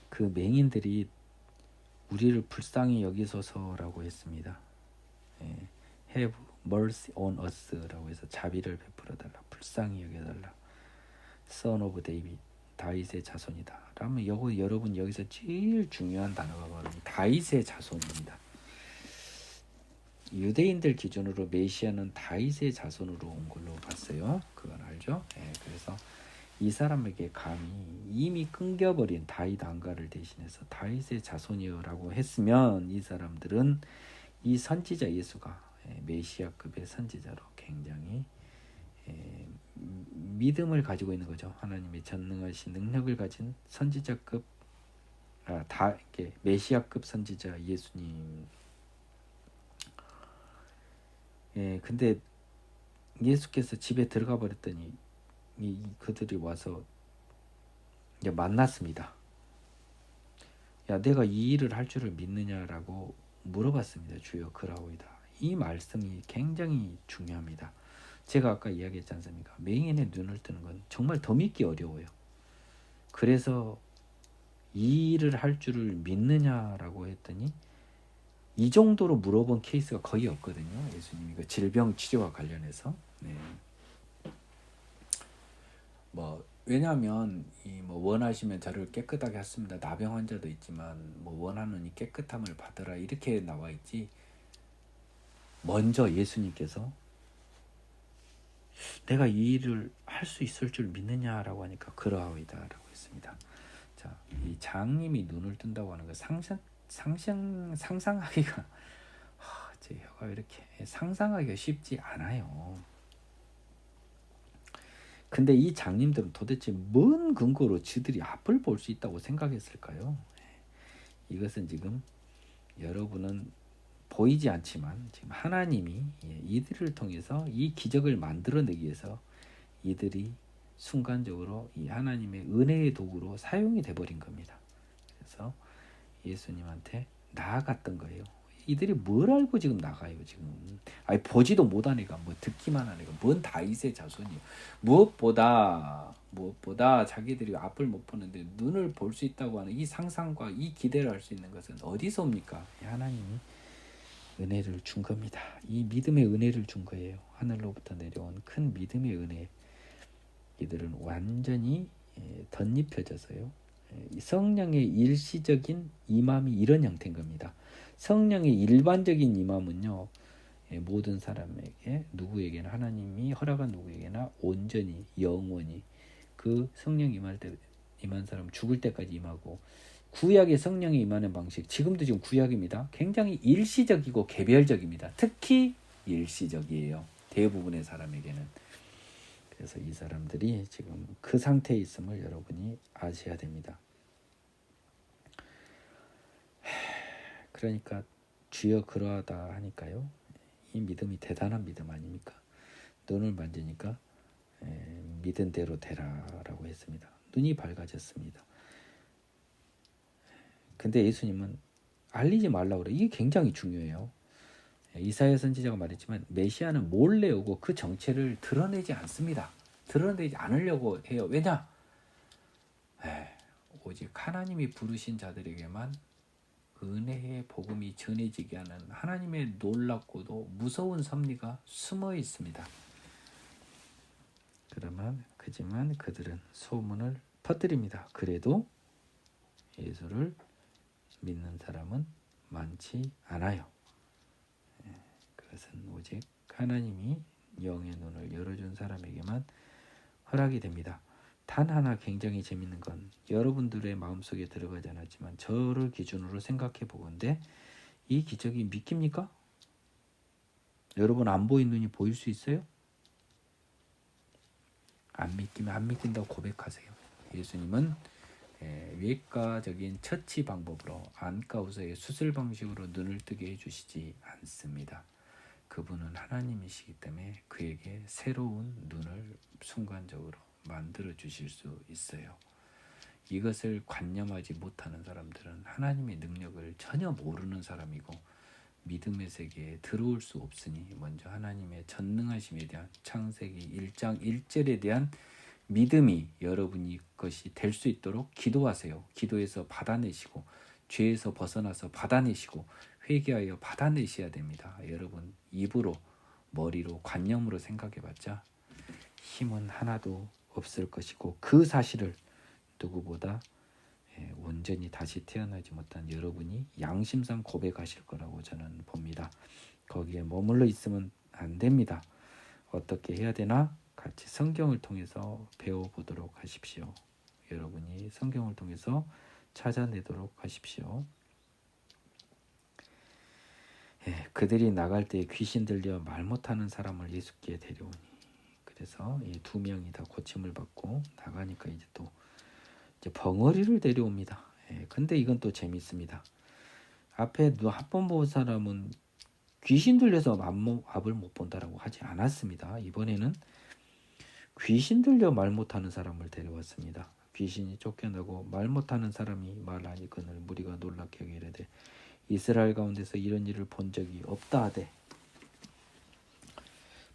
그 맹인들이 우리를 불쌍히 여기소서라고 했습니다. Have mercy on us라고 해서 자비를 베풀어달라, 불쌍히 여겨달라. Son of David, 다윗의 자손이다. 라면 여러분 여기서 제일 중요한 단어가 바로 다윗의 자손입니다. 유대인들 기준으로 메시아는 다윗의 자손으로 온 걸로 봤어요. 그건 알죠? 그래서 이 사람에게 감히 이미 끊겨버린 다윗 왕가를 대신해서 다윗의 자손이라고 했으면 이 사람들은 이 선지자 예수가 메시아급의 선지자로 굉장히 믿음을 가지고 있는 거죠. 하나님의 전능하신 능력을 가진 선지자급, 메시아급 선지자 예수님. 근데 예수께서 집에 들어가 버렸더니 그들이 와서 이제 만났습니다. 야, 내가 이 일을 할 줄을 믿느냐라고 물어봤습니다. 주여 그라오이다. 이 말씀이 굉장히 중요합니다. 제가 아까 이야기했지 않습니까? 맹인의 눈을 뜨는 건 정말 더 믿기 어려워요. 그래서 이 일을 할 줄을 믿느냐라고 했더니 이 정도로 물어본 케이스가 거의 없거든요. 예수님이 그 질병 치료와 관련해서. 왜냐하면 원하시면 저를 깨끗하게 하십니다. 나병 환자도 있지만 원하는 이 깨끗함을 받으라 이렇게 나와 있지. 먼저 예수님께서 내가 이 일을 할 수 있을 줄 믿느냐라고 하니까 그러하오이다라고 했습니다. 자, 이 장님이 눈을 뜬다고 하는 거 상상하기가 제 혀가 이렇게 상상하기가 쉽지 않아요. 근데 이 장님들은 도대체 뭔 근거로 지들이 앞을 볼 수 있다고 생각했을까요? 이것은 지금 여러분은 보이지 않지만 지금 하나님이 이들을 통해서 이 기적을 만들어내기 위해서 이들이 순간적으로 이 하나님의 은혜의 도구로 사용이 돼버린 겁니다. 그래서 예수님한테 나아갔던 거예요. 이들이 뭘 알고 지금 나가요? 지금 보지도 못한 애가 듣기만 한 애가 뭔 다윗의 자손이요. 무엇보다 자기들이 앞을 못 보는데 눈을 볼 수 있다고 하는 이 상상과 이 기대를 할 수 있는 것은 어디서 옵니까? 하나님이 은혜를 준 겁니다. 이 믿음의 은혜를 준 거예요. 하늘로부터 내려온 큰 믿음의 은혜. 이들은 완전히 덧입혀져서요. 성령의 일시적인 임함이 이런 형태인 겁니다. 성령의 일반적인 임함은요, 모든 사람에게 누구에게나 하나님이 허락한 누구에게나 온전히 영원히 그 성령 임할 때 임한 사람 죽을 때까지 임하고, 구약의 성령이 임하는 방식, 지금도 지금 구약입니다. 굉장히 일시적이고 개별적입니다. 특히 일시적이에요. 대부분의 사람에게는. 그래서 이 사람들이 지금 그 상태에 있음을 여러분이 아셔야 됩니다. 그러니까 주여 그러하다 하니까요. 이 믿음이 대단한 믿음 아닙니까? 눈을 만지니까 믿은 대로 되라라고 했습니다. 눈이 밝아졌습니다. 근데 예수님은 알리지 말라고 그래요. 이게 굉장히 중요해요. 이사야 선지자가 말했지만 메시아는 몰래 오고 그 정체를 드러내지 않습니다. 드러내지 않으려고 해요. 왜냐? 오직 하나님이 부르신 자들에게만 은혜의 복음이 전해지게 하는 하나님의 놀랍고도 무서운 섭리가 숨어 있습니다. 그지만 그들은 소문을 퍼뜨립니다. 그래도 예수를 믿는 사람은 많지 않아요. 그것은 오직 하나님이 영의 눈을 열어준 사람에게만 허락이 됩니다. 단 하나 굉장히 재밌는 건 여러분들의 마음속에 들어가지 않았지만 저를 기준으로 생각해 보건대 이 기적이 믿깁니까? 여러분 안 보인 눈이 보일 수 있어요? 안 믿기면 안 믿긴다고 고백하세요. 예수님은 외과적인 처치 방법으로 안과 의사의 수술 방식으로 눈을 뜨게 해주시지 않습니다. 그분은 하나님이시기 때문에 그에게 새로운 눈을 순간적으로 만들어 주실 수 있어요. 이것을 관념하지 못하는 사람들은 하나님의 능력을 전혀 모르는 사람이고 믿음의 세계에 들어올 수 없으니 먼저 하나님의 전능하심에 대한 창세기 1장 1절에 대한 믿음이 여러분이 것이 될 수 있도록 기도하세요. 기도해서 받아내시고 죄에서 벗어나서 받아내시고 회개하여 받아내셔야 됩니다. 여러분 입으로 머리로 관념으로 생각해봤자 힘은 하나도 없을 것이고 그 사실을 누구보다 온전히 다시 태어나지 못한 여러분이 양심상 고백하실 거라고 저는 봅니다. 거기에 머물러 있으면 안 됩니다. 어떻게 해야 되나? 같이 성경을 통해서 배워보도록 하십시오. 여러분이 성경을 통해서 찾아내도록 하십시오. 그들이 나갈 때 귀신 들려 말 못하는 사람을 예수께 데려오니 그래서 이 두 명이 다 고침을 받고 나가니까 이제 또 벙어리를 데려옵니다. 근데 이건 또 재밌습니다. 앞에 합본 본 사람은 귀신 들려서 앞을 못 본다라고 하지 않았습니다. 이번에는 귀신 들려 말 못하는 사람을 데려왔습니다. 귀신이 쫓겨나고 말 못하는 사람이 말하니거늘 무리가 놀랍게 여기되 이르되 이스라엘 가운데서 이런 일을 본 적이 없다 하되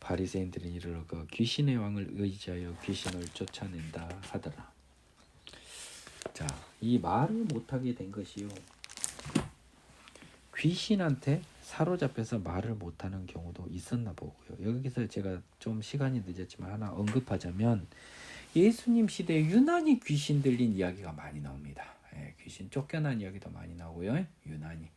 바리새인들은 이르러가 귀신의 왕을 의지하여 귀신을 쫓아낸다 하더라. 자, 이 말을 못하게 된 것이요. 귀신한테 사로잡혀서 말을 못하는 경우도 있었나 보고요. 여기서 제가 좀 시간이 늦었지만 하나 언급하자면 예수님 시대에 유난히 귀신 들린 이야기가 많이 나옵니다. 귀신 쫓겨난 이야기도 많이 나오고요. 유난히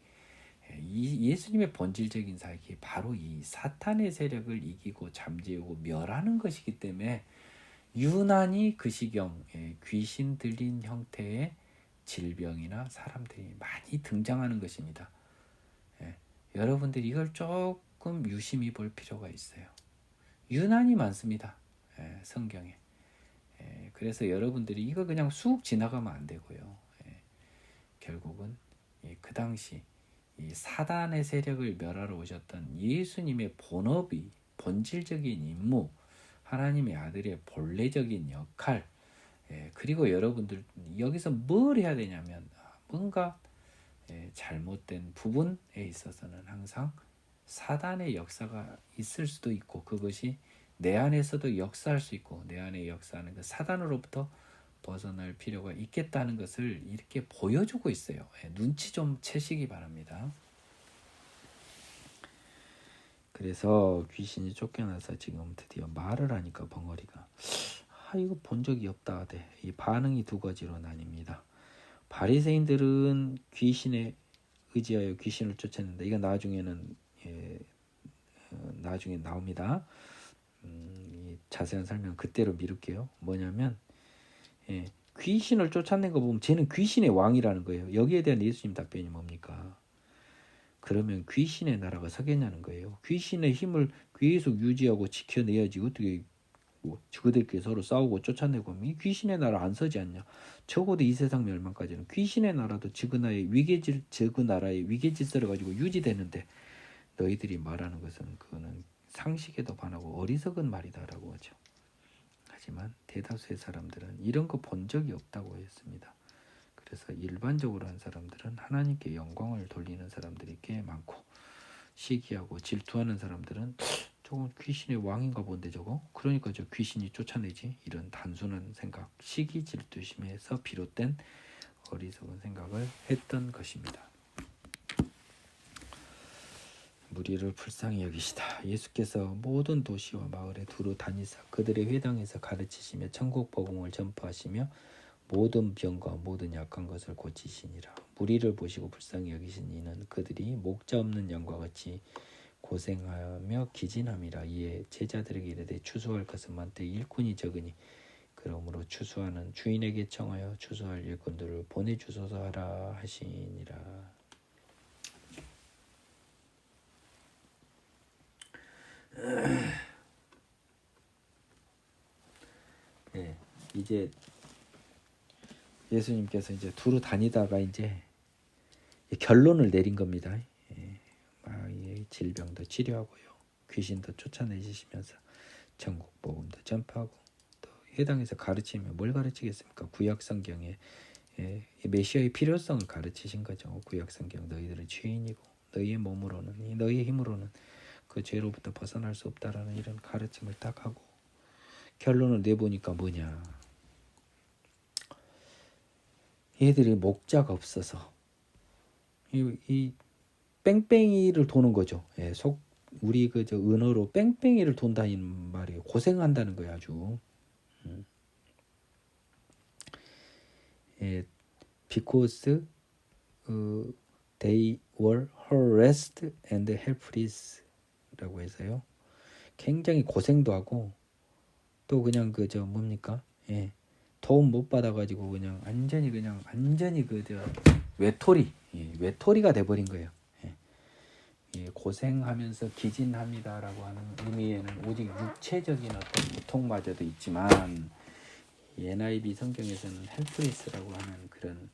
예수님의 본질적인 사역이 바로 이 사탄의 세력을 이기고 잠재우고 멸하는 것이기 때문에 유난히 그 시경 귀신 들린 형태의 질병이나 사람들이 많이 등장하는 것입니다. 여러분들이 이걸 조금 유심히 볼 필요가 있어요. 유난히 많습니다. 성경에. 그래서 여러분들이 이거 그냥 쑥 지나가면 안 되고요. 결국은 그 당시 이 사단의 세력을 멸하러 오셨던 예수님의 본업이 본질적인 임무, 하나님의 아들의 본래적인 역할, 그리고 여러분들 여기서 뭘 해야 되냐면 뭔가 잘못된 부분에 있어서는 항상 사단의 역사가 있을 수도 있고 그것이 내 안에서도 역사할 수 있고 내 안에 역사하는 그 사단으로부터 벗어날 필요가 있겠다는 것을 이렇게 보여주고 있어요. 눈치 좀 채시기 바랍니다. 그래서 귀신이 쫓겨나서 지금 드디어 말을 하니까 벙어리가 이거 본 적이 없다 하되 이 반응이 두 가지로 나뉩니다. 바리새인들은 귀신에 의지하여 귀신을 쫓았는데 이건 나중에는 나중에 나옵니다. 자세한 설명 그때로 미룰게요. 뭐냐면 귀신을 쫓아낸 거 보면 쟤는 귀신의 왕이라는 거예요. 여기에 대한 예수님 답변이 뭡니까? 그러면 귀신의 나라가 서겠냐는 거예요. 귀신의 힘을 계속 유지하고 지켜내야지 어떻게 그들끼리 서로 싸우고 쫓아내고 이 귀신의 나라 안 서지 않냐. 적어도 이 세상 멸망까지는 귀신의 나라도 저그 나라의 위계질서를 가지고 유지되는데 너희들이 말하는 것은 그거는 상식에도 반하고 어리석은 말이다라고 하죠. 하지만 대다수의 사람들은 이런 거 본 적이 없다고 했습니다. 그래서 일반적으로 한 사람들은 하나님께 영광을 돌리는 사람들이 꽤 많고 시기하고 질투하는 사람들은 저건 귀신의 왕인가 본데 저거? 그러니까 저 귀신이 쫓아내지? 이런 단순한 생각, 시기 질투심에서 비롯된 어리석은 생각을 했던 것입니다. 무리를 불쌍히 여기시다. 예수께서 모든 도시와 마을에 두루 다니사 그들의 회당에서 가르치시며 천국 복음을 전파하시며 모든 병과 모든 약한 것을 고치시니라. 무리를 보시고 불쌍히 여기신 이는 그들이 목자 없는 양과 같이 고생하며 기진함이라. 이에 제자들에게 이르되 추수할 것은 많되 일꾼이 적으니 그러므로 추수하는 주인에게 청하여 추수할 일꾼들을 보내주소서 하라 하시니라. 예, 이제 예수님께서 이제 두루 다니다가 이제 결론을 내린 겁니다. 예, 막 질병도 치료하고요, 귀신도 쫓아내시면서 전국 복음도 전파하고, 또 해당에서 가르치면 뭘 가르치겠습니까? 구약 성경에 메시아의 필요성을 가르치신 거죠. 구약 성경, 너희들은 죄인이고 너희의 몸으로는, 너희의 힘으로는 그 죄로부터 벗어날 수 없다라는 이런 가르침을 딱 하고, 결론을 내보니까 뭐냐, 얘들이 목자가 없어서 이 뺑뺑이를 도는 거죠. 예, 우리 저 은어로 뺑뺑이를 돈다는 말이에요. 고생한다는 거야 아주. 예, because they were harassed and helpless라고 해서요. 굉장히 고생도 하고, 또 그냥 저 뭡니까? 예, 도움 못 받아가지고 그냥 완전히 외톨이가 돼버린 거예요. 예, 고생하면서 기진합니다라고 하는 의미에는 오직 육체적인 어떤 고통마저도 있지만, NIV 성경에서는 헬프리스라고 하는 그런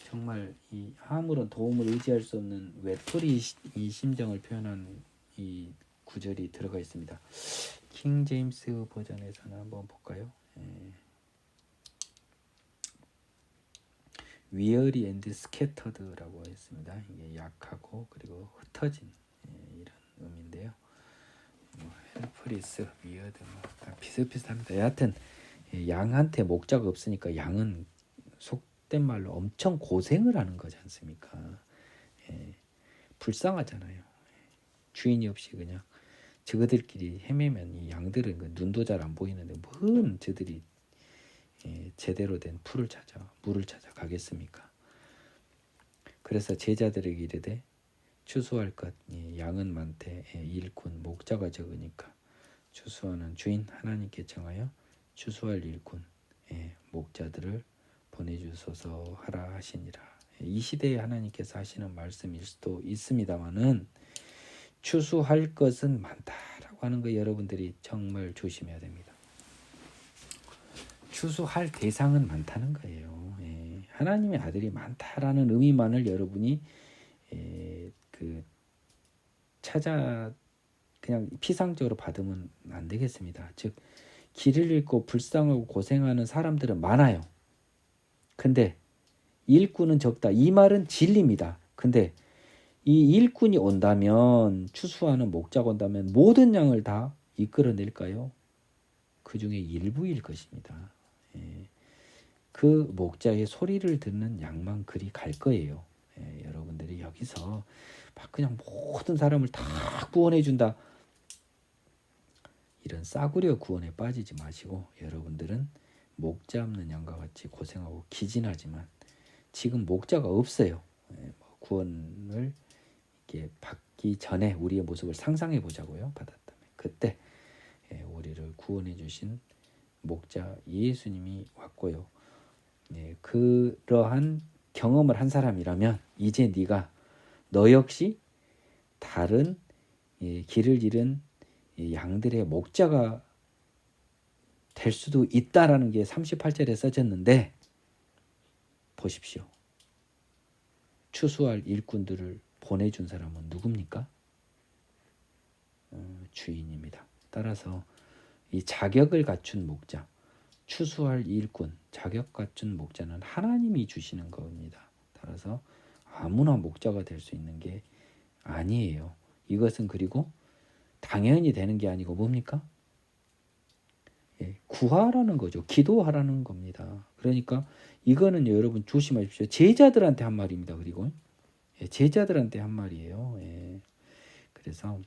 정말 이 아무런 도움을 의지할 수 없는 외톨이 이 심정을 표현한 이 구절이 들어가 있습니다. 킹 제임스 버전에서는 한번 볼까요? weary and scattered라고 했습니다. 이게 약하고 그리고 흩어진 이런 의미인데요. 헬프리스, 위어드 비슷비슷합니다. 여하튼 양한테 목자가 없으니까 양은 속된 말로 엄청 고생을 하는 거지 않습니까? 불쌍하잖아요. 주인이 없이 그냥 저들끼리 헤매면 이 양들은 그 눈도 잘 안 보이는데 뭔 저들이 제대로 된 물을 찾아 가겠습니까? 그래서 제자들에게 이르되 추수할 것 양은 많되 일꾼 목자가 적으니까 추수하는 주인 하나님께 청하여 추수할 일꾼 목자들을 보내주소서 하라 하시니라. 이 시대에 하나님께서 하시는 말씀일 수도 있습니다만은 추수할 것은 많다라고 하는 거 여러분들이 정말 조심해야 됩니다. 추수할 대상은 많다는 거예요. 하나님의 아들이 많다라는 의미만을 여러분이 찾아 그냥 피상적으로 받으면 안 되겠습니다. 즉 길을 잃고 불쌍하고 고생하는 사람들은 많아요. 근데 일꾼은 적다. 이 말은 진리입니다. 근데 이 일꾼이 온다면, 추수하는 목자가 온다면 모든 양을 다 이끌어낼까요? 그 중에 일부일 것입니다. 그 목자의 소리를 듣는 양만 그리 갈 거예요. 여러분들이 여기서 막 그냥 모든 사람을 다 구원해 준다, 이런 싸구려 구원에 빠지지 마시고, 여러분들은 목자 없는 양과 같이 고생하고 기진하지만 지금 목자가 없어요. 구원을 이렇게 받기 전에 우리의 모습을 상상해 보자고요. 받았다면 그때 우리를 구원해 주신 목자 예수님이 왔고요. 그러한 경험을 한 사람이라면 이제 너 역시 다른 길을 잃은 양들의 목자가 될 수도 있다라는 게 38절에 써졌는데, 보십시오. 추수할 일꾼들을 보내준 사람은 누굽니까? 주인입니다. 따라서 이 자격을 갖춘 목자, 추수할 일꾼, 자격 갖춘 목자는 하나님이 주시는 겁니다. 따라서 아무나 목자가 될 수 있는 게 아니에요. 이것은 그리고 당연히 되는 게 아니고 뭡니까? 구하라는 거죠. 기도하라는 겁니다. 그러니까 이거는 여러분 조심하십시오. 제자들한테 한 말입니다. 그리고 제자들한테 한 말이에요. 그래서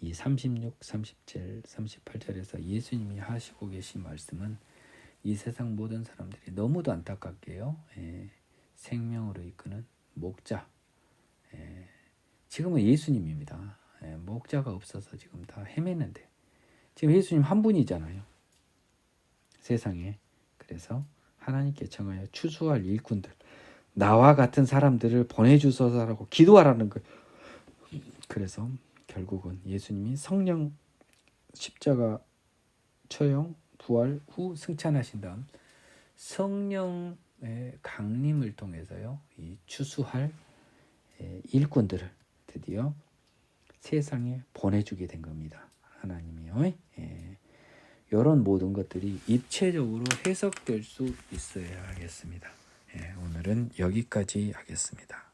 이 36, 37, 38절에서 예수님이 하시고 계신 말씀은 이 세상 모든 사람들이 너무도 안타깝게요, 생명으로 이끄는 목자, 지금은 예수님입니다. 목자가 없어서 지금 다 헤매는데, 지금 예수님 한 분이잖아요, 세상에. 그래서 하나님께 청하여 추수할 일꾼들, 나와 같은 사람들을 보내주소서라고 기도하라는 거예요. 그래서 결국은 예수님이 성령, 십자가 처형, 부활 후 승천하신 다음 성령의 강림을 통해서요, 이 추수할 일꾼들을 드디어 세상에 보내주게 된 겁니다. 하나님이요. 이런 모든 것들이 입체적으로 해석될 수 있어야 하겠습니다. 오늘은 여기까지 하겠습니다.